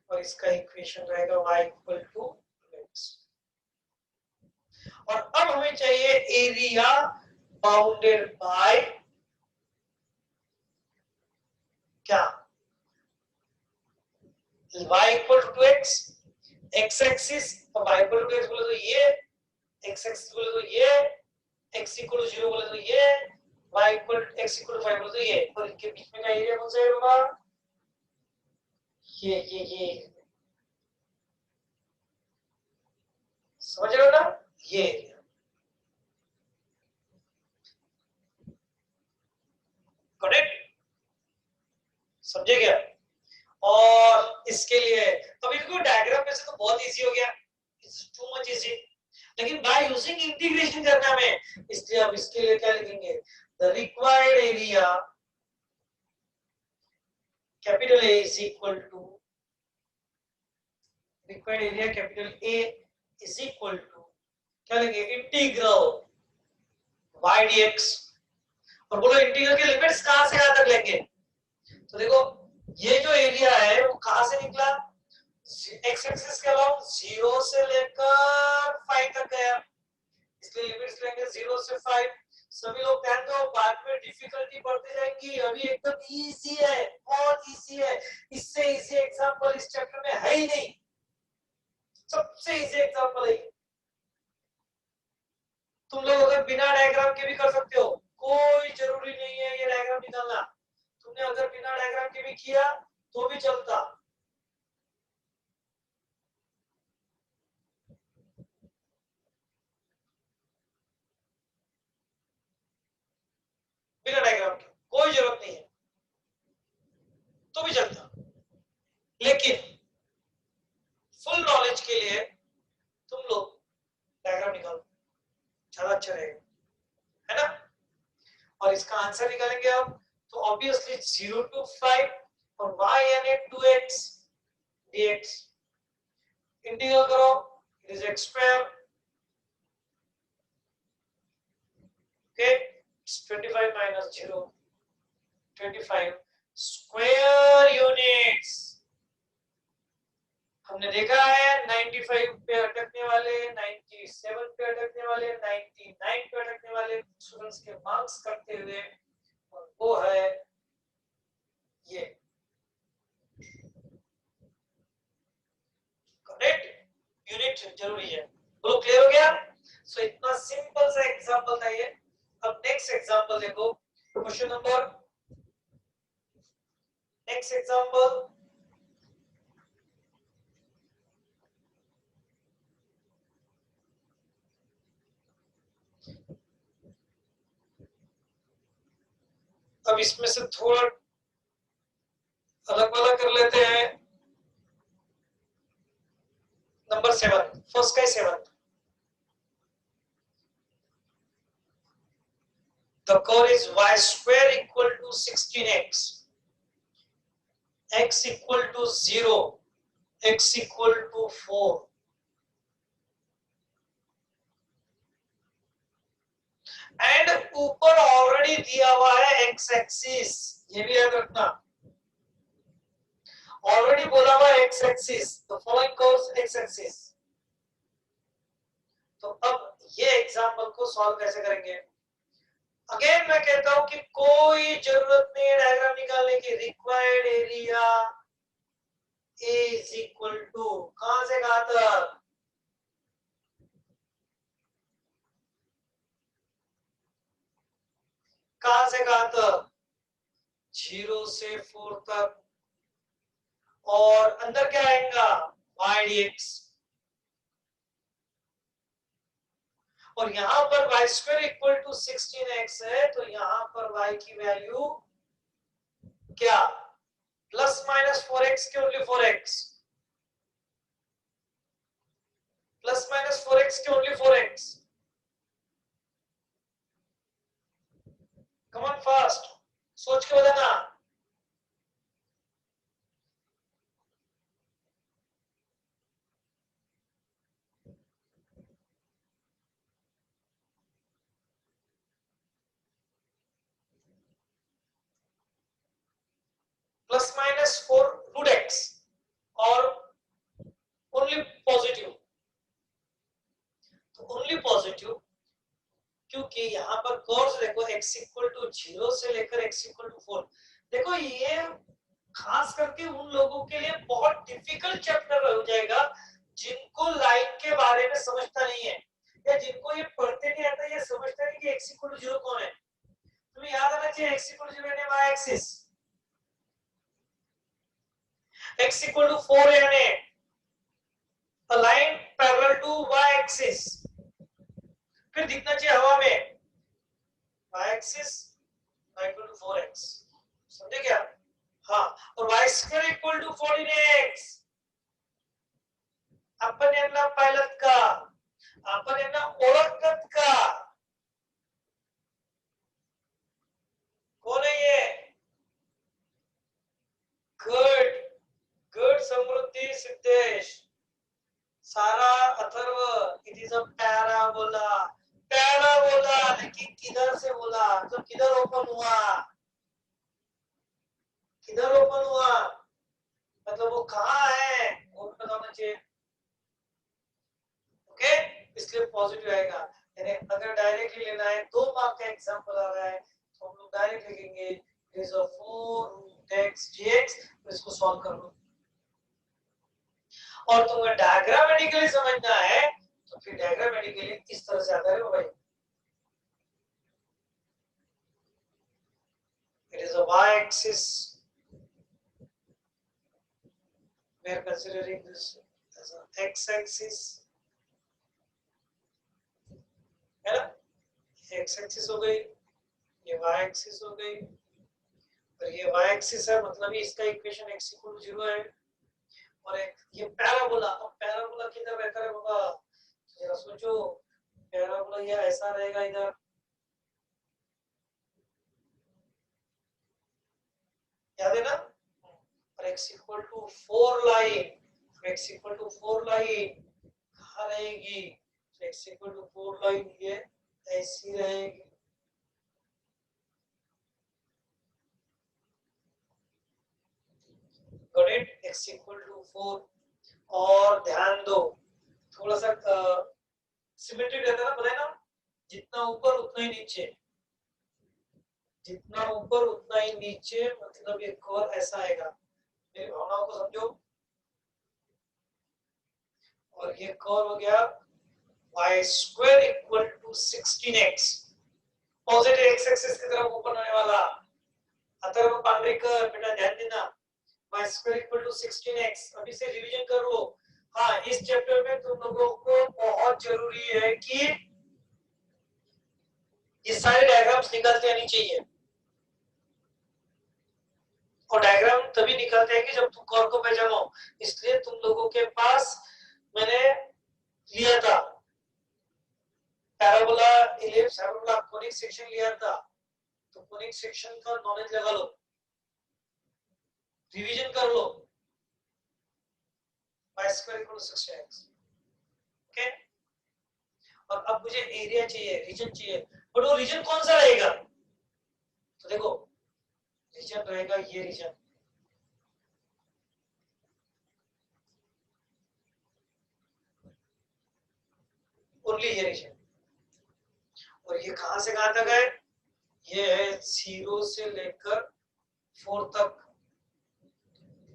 और इसका इक्वेशन रहेगा y equal to x। और अब हमें चाहिए एरिया बाउंडेड बाय क्या, y equal to 2x, x axis, और y इक्वल टू 2x बोले तो ये, x एक्सिस बोले तो ये, x इक्वल टू 0 बोले तो ये, y equal x equal to 5 बोले तो ये, और इनके बीच में का एरिया कौन सा है बाबा, ये समझ रहे हो ना, ये एरिया, करेक्ट, समझे क्या। और इसके लिए अभी देखो डायग्राम में से तो बहुत इजी हो गया, इट्स टू मच इजी, लेकिन बाय यूजिंग इंटीग्रेशन करना है, इसलिए अब इसके लिए क्या लिखेंगे, the required area capital A is equal to, required area capital A is equal to क्या लेंगे, इंटीग्रल y dx, और बोलो इंटीग्रल के लिमिट्स कहां से कहां तक लेंगे, तो देखो ये जो एरिया है वो कहां से निकला, एक्स एक्सिस के अलावा 0 से लेकर 5 तक गया, इसलिए लिमिट्स लेंगे 0 से 5। सभी लोग ध्यान दो, बाद में डिफिकल्टी बढ़ती जाएगी, अभी एकदम इजी है, बहुत इजी है, इससे इजी एग्जांपल इस चैप्टर में है ही नहीं, सबसे इजी एग्जांपल है। तुम लोग अगर बिना डायग्राम के भी कर सकते हो, कोई जरूरी नहीं है ये डायग्राम निकालना, तुमने अगर बिना डायग्राम के भी किया तो भी चलता, बिना डायग्राम के कोई जरूरत नहीं है, तो भी चलता, लेकिन फुल नॉलेज के लिए तुम लोग डायग्राम निकालो, ज्यादा अच्छा रहेगा, है ना। और इसका आंसर निकालेंगे आप, तो ऑब्वियसली 0 to 5 और y यानी 2x dx, इंटीग्रल करो, it is x square, okay, 25 minus 0, 25 square units. हमने देखा है 95 पे अटकने वाले, 97 पे अटकने वाले, 99 पे अटकने वाले स्टूडेंट्स के मार्क्स करते हुए, और वो है ये करेक्ट यूनिट जरूरी है। बोलो क्लियर हो गया? सो इतना सिंपल सा एग्जांपल था ये। अब नेक्स्ट एग्जांपल देखो, क्वेश्चन नंबर, नेक्स्ट एग्जांपल, अब इसमें से थोड़ा अलग वाला कर लेते हैं। नंबर 7, फर्स्ट का 7, the curve is y square equal to 16x, x equal to 0, x equal to 4, and ऊपर ऑलरेडी दिया हुआ है x एक्सिस, ये भी याद रखना, ऑलरेडी बोला हुआ है x axis, the following curves x axis. तो अब ये एग्जांपल को सॉल्व कैसे करेंगे? अगेन मैं कहता हूं कि कोई जरूरत नहीं है डायग्राम निकालने की। Required area A is equal to, कहां से कहां तक? कहां से कहां तक? 0 से 4 तक, और अंदर क्या आएगा? y dx, और यहां पर y square equal to 16x है, तो यहां पर y की वैल्यू क्या? प्लस माइनस 4x के only 4x, plus minus 4x के only 4x। Come on fast, सोच के बताना। प्लस माइनस 4 रूट एक्स और ओनली पॉजिटिव, तो ओनली पॉजिटिव, क्योंकि यहाँ पर कर्व्स देखो x इक्वल टू 0 से लेकर x इक्वल टू 4। देखो ये खास करके उन लोगों के लिए बहुत डिफिकल्ट चैप्टर हो जाएगा जिनको लाइन के बारे में समझता नहीं है, या जिनको ये पढ़ते नहीं आता, ये समझता नहीं कि x इक्वल टू 0 कौन है। तुम्हें याद आना चाहिए x इक्वल टू 0 यानी y axis, x equal to 4 यानी a line parallel to y axis, फिर दिखना चाहिए हवा में y axis y equal to 4x, समझे क्या? हाँ, और y square equal to 14x। आपण यांना पाहिलत का? आपण यांना ओळखत का? कोण आहे ये? गुड गुड समृद्धी सिद्धेश, सारा Atharva, it is a parabola. Parabola लेकिन किधर से बोला? तो किधर ओपन हुआ? किधर ओपन हुआ? मतलब वो कहाँ है वो भी बताना चाहिए। ओके, इसलिए पॉजिटिव आएगा। यानी अगर डायरेक्टली लेना है, 2 मार्क का एग्जांपल आ रहा है, तो हम लोग डायरेक्ट लिखेंगे इज अ 4x dx, तो इसको सॉल्व कर लो। और तुम्हें डायग्रामेटिकली समझना है तो फिर डायग्रामेटिकली इस तरह से आता है भाई, it is a y axis, we are considering this as a x axis, है ना? x एक्सिस हो गई, ये y एक्सिस हो गई, और ये y एक्सिस है, मतलब ही इसका इक्वेशन x इक्वल टू 0 है। और एक ये पैराबोला, अब पैराबोला किधर रहता है बाबा? जरा सोचो, पैराबोला ये ऐसा रहेगा इधर, याद है ना? और x equal to 4 line, x equal to 4 line कहाँ रहेगी? x इक्वल टू 4 लाइन ये ऐसी रहेगी, got it, x equal to 4। और ध्यान दो थोड़ा सा सिमेट्रिक रहता है ना, पता है ना, जितना ऊपर उतना ही नीचे, जितना ऊपर उतना ही नीचे, मतलब ये कर्व ऐसा आएगा, मेरी भावनाओं को समझो। और ये कर्व हो गया y square equal to 16x, positive x axis की तरफ ऊपर होने वाला। अथर्व पांडरेकर बेटा ध्यान देना, y square equal to 16x। अभी से रिवीजन कर लो। हाँ, इस चैप्टर में तुम लोगों को बहुत जरूरी है कि ये सारे डायग्राम्स निकलते आनी चाहिए। और डायग्राम तभी निकलते हैं कि जब तुम कर्व को पहचानो। इसलिए तुम लोगों के पास मैंने लिया था parabola, ellipse, hyperbola, conic section लिया था, तो कोनिक सेक्शन का नॉलेज लगा लो, रिवीजन कर लो। y square equal to 16x, okay. और अब मुझे एरिया चाहिए, रीजन चाहिए, बट वो रीजन कौन सा रहेगा? तो देखो रीजन रहेगा ये रीजन, ओनली ये रीजन। और ये कहां से कहां तक है? ये है 0 से लेकर 4 तक।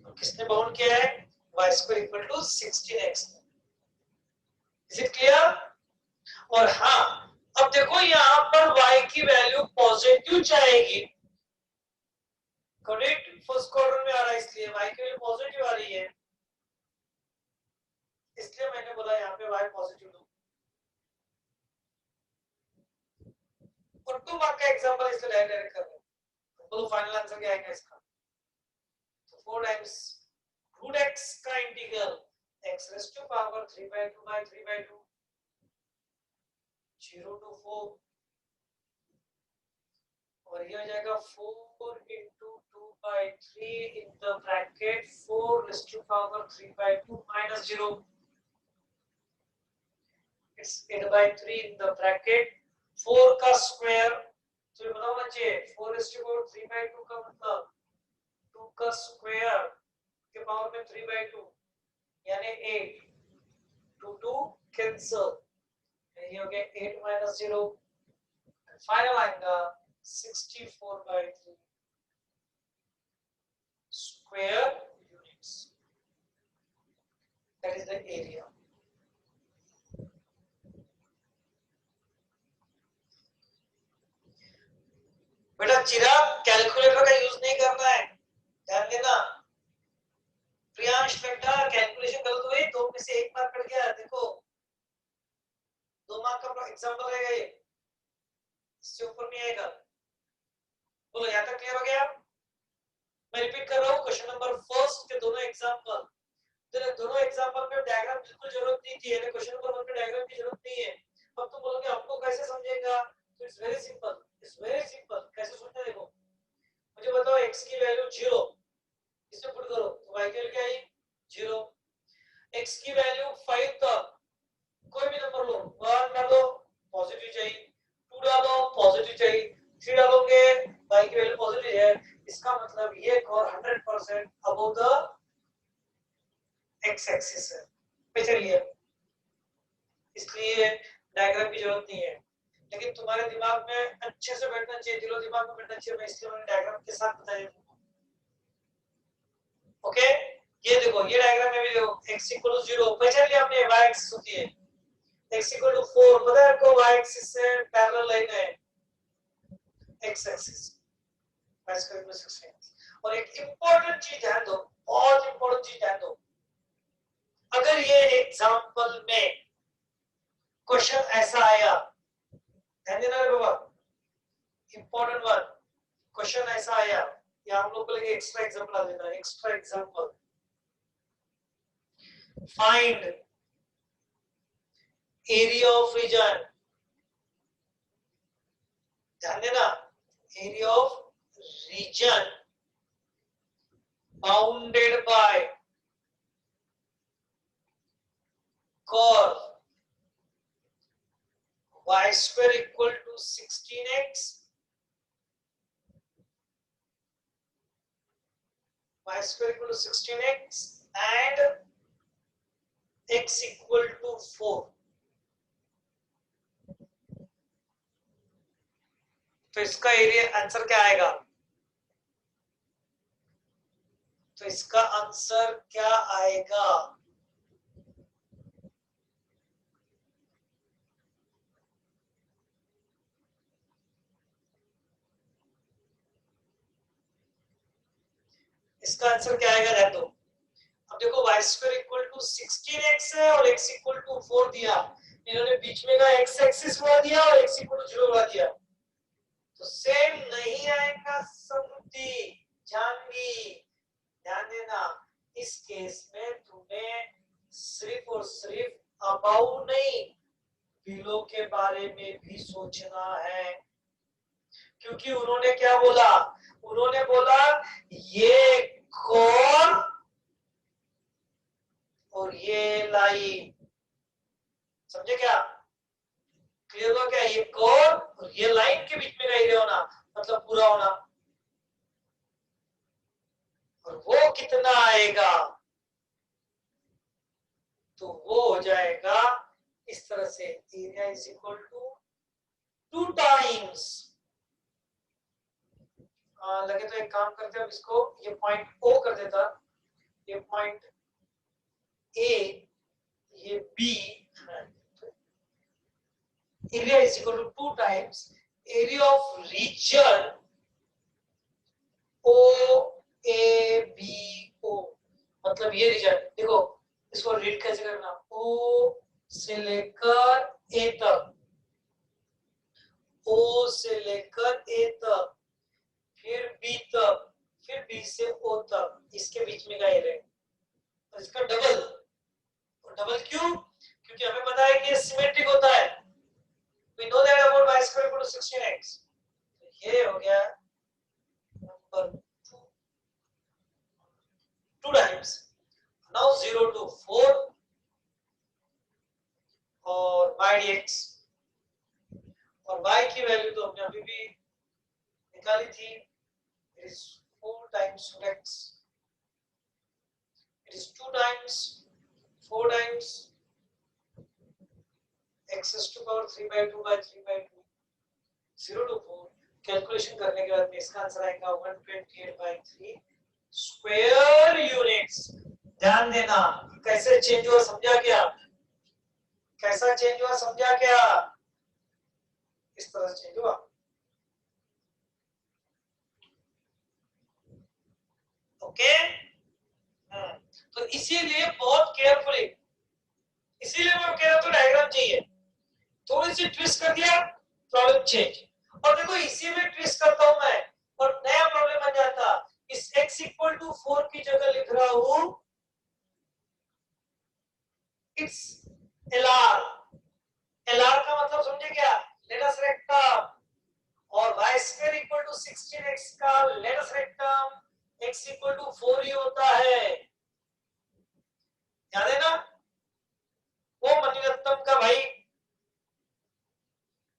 और किसने बाउंड किया है? y square equal to 16x। Is it clear? और हाँ, अब देखो यहां पर y की वैल्यू पॉजिटिव जाएगी, करेक्ट, फर्स्ट क्वाड्रेंट में आ रहा है, इसलिए y की वैल्यू पॉजिटिव आ रही है, इसलिए मैंने बोला यहाँ पे y पॉजिटिव दो। और 2 मार्क का एग्जांपल इसलिए डायरेक्ट कर रहे हैं। बोलो फाइनल आंसर क्या आएगा इसका? तो 4 टाइम्स रूट x का integral x raise to power 3/2 by 3/2, 0 to 4, और ये हो जाएगा 4 into 2 by 3 in the bracket 4 raised to power 3/2 minus 0, it's 8 by 3 in the bracket 4 का स्क्वायर, तो ये बताओ बच्चे 4 raised to power 3/2 का मतलब 2 का स्क्वायर के पावर में 3/2 यानी 8, 2 2 कैंसिल, ये हो गया 8 minus 0, फाइनल आएगा 64 by 3 square units, that is the area. बेटा चिराग कैलकुलेटर का यूज नहीं करना है, ध्यान देना। प्रियांश बेटा कैलकुलेशन कर दो, 2 में से 1 मार्क कट गया, देखो 2 मार्क का एग्जांपल रहेगा ये, इससे ऊपर नहीं आएगा। बोलो यहाँ तक क्लियर हो गया? मैं रिपीट कर रहा हूँ, क्वेश्चन नंबर फर्स्ट के दोनों एग्जांपल, दोनों एग्जांपल पे डायग्राम बिल्कुल जरूरत नहीं थी, क्वेश्चन नंबर 1 पे डायग्राम की जरूरत नहीं है। अब तुम बोलोगे हमको कैसे समझेगा, तो it's very simple, it's very simple. कैसे सोचना देखो, मुझे बताओ x की वैल्यू 0, इसमें पुट करो तो y की वैल्यू क्या आई? 0। x की वैल्यू 5 तक कोई भी नंबर लो, 1 डालो पॉजिटिव चाहिए, 2 डालो पॉजिटिव चाहिए, 3 डालोगे y की वैल्यू पॉजिटिव है, इसका मतलब ये curve 100% above the x axis है पे चलिए, इसलिए डायग्राम की जरूरत नहीं है। लेकिन तुम्हारे दिमाग में अच्छे से बैठना चाहिए, दिलो दिमाग में बैठना चाहिए, मैं इसलिए मैंने डायग्राम के साथ बताया। ओके, ये देखो ये डायग्राम में भी देखो x इक्वल टू 0 पहचान लिया आपने, y एक्सिस होती है, x इक्वल टू 4 पता है आपको, y एक्सिस से पैरेलल लाइन है x axis, y square equal to 16। और एक इंपॉर्टेंट चीज ध्यान दो, बहुत इंपॉर्टेंट चीज ध्यान दो, अगर ये एग्जांपल में क्वेश्चन ऐसा आया, ध्यान देना रे बाबा, इंपॉर्टेंट वन, क्वेश्चन ऐसा आया, या हम लोग को लेके एक्स्ट्रा एग्जांपल आ देना, extra example, find area of region, ध्यान देना, area of region bounded by curve y square equal to 16x, y square equal to 16x and x equal to 4। तो इसका एरिया आंसर क्या आएगा? तो इसका आंसर क्या आएगा? इसका आंसर क्या आएगा? ध्यान दो। अब देखो y square equal to 16x है और x इक्वल टू 4 दिया। इन्होंने बीच में का x एक्सिस बढ़ा दिया और x इक्वल टू 0 बढ़ा दिया। तो सेम नहीं आएगा समृद्धि, जानवी, ध्यान देना। इस केस में तुम्हें सिर्फ और सिर्फ अबाउ नहीं, बिलो के बारे में भी सोचना है। क्योंकि उन्होंने क्या बोला? उन्होंने बोला ये कौन और ये लाइन, समझे क्या? क्लियर हो क्या? ये कौन और ये लाइन के बीच में का एरिया होना मतलब पूरा होना। और वो कितना आएगा? तो वो हो जाएगा इस तरह से, area is equal to 2 times. लगे तो एक काम करते हैं, अब इसको ये पॉइंट ओ कर देता, ये पॉइंट ए, ये B. Area is equal to 2 times area of region O A B O. मतलब ये रीजन देखो, इसको रीड कैसे करना? ओ से लेकर ए तक, ओ से लेकर ए तक, फिर बी तक, फिर बी से ओ तक, इसके बीच में का एरिया। और इसका डबल। और डबल क्यों? क्योंकि हमें पता है कि ये सिमेट्रिक होता है। We know that about y square equal to 16x। तो ये हो गया नंबर 2 टाइम्स। Now 0 to 4 और y dx। और y की वैल्यू तो हमने अभी भी निकाली थी, it is 4 times x, it is 2 times 4 times x is to power 3 by 2 by 3 by 2, 0 to 4। Calculation करने के बाद में इसका आंसर आएगा 128 by 3 स्क्वायर यूनिट्स। ध्यान देना कैसे चेंज हुआ, समझा क्या? कैसा चेंज हुआ समझा क्या? इस तरह से चेंज हुआ। ओके। तो इसीलिए बहुत केयरफुली, इसीलिए मैं कह रहा था डायग्राम चाहिए। थोड़ी सी ट्विस्ट कर दिया, प्रॉब्लम चेंज। और देखो इसी में ट्विस्ट करता हूं मैं और नया प्रॉब्लम बन जाता। इस x इक्वल टू 4 की जगह लिख रहा हूं इट्स LR। LR का मतलब समझे क्या? Latus rectum. और y square equal to 16x का latus rectum x equal to 4 ही होता है। याद है ना? वो मणिरत्नम का भाई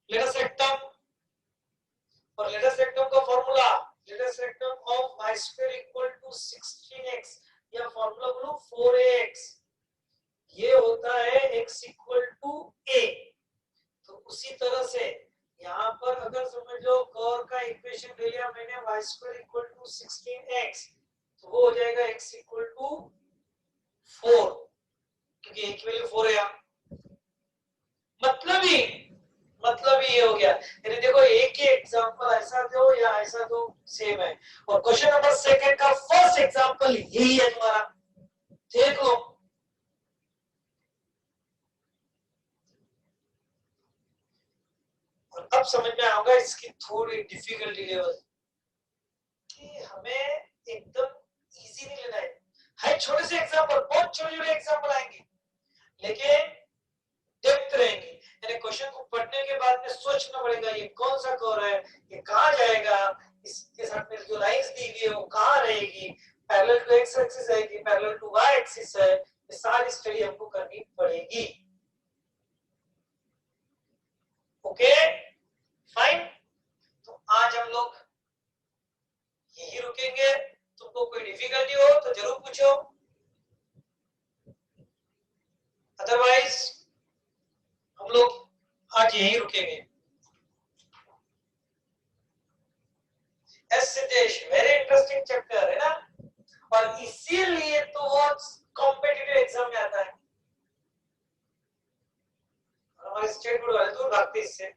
लेटस रेक्टम। और लेटस रेक्टम का formula, latus rectum of y square equal to 16x या फॉर्मूला बोलो 4ax, ये होता है x इक्वल टू a। तो उसी तरह से यहाँ पर अगर समझ लो कर्व का इक्वेशन ले लिया मैंने y square equal to 16x, तो वो हो जाएगा x इक्वल टू 4, क्योंकि a की वैल्यू 4 है यहाँ। मतलब ही ये हो गया। यानी देखो एक ही एग्जांपल ऐसा दो या ऐसा दो सेम है। और क्वेश्चन नंबर सेकंड का फर्स्ट एग्जांपल यही है तुम्हारा, देख लो। और अब समझ में आएगा इसकी थोड़ी डिफिकल्टी लेवल, कि हमें एकदम इजी नहीं लेना है छोटे से एग्जांपल, बहुत छोटे छोटे एग्जांपल आएंगे लेकिन डेप्थ रहेंगे। यानी क्वेश्चन को पढ़ने के बाद में सोचना पड़ेगा ये कौन सा कर्व है, ये कहां जाएगा, इसके साथ में जो लाइंस दी हुई है वो कहां रहेगी, पैरेलल टू एक्स एक्सिस है कि पैरेलल टू वाई एक्सिस है, ये सारी स्टडी हमको करनी पड़ेगी। Okay fine. तो आज हम लोग यही रुकेंगे। तुमको कोई डिफिकल्टी हो अदरवाइज हम लोग आज यहीं रुकेंगे। S Siddhesh, very interesting chapter है ना, और इसीलिए तो वो कॉम्पिटिटिव एग्जाम में आता है। हमारे स्टेट बोर्ड वाले दूर भागते इससे।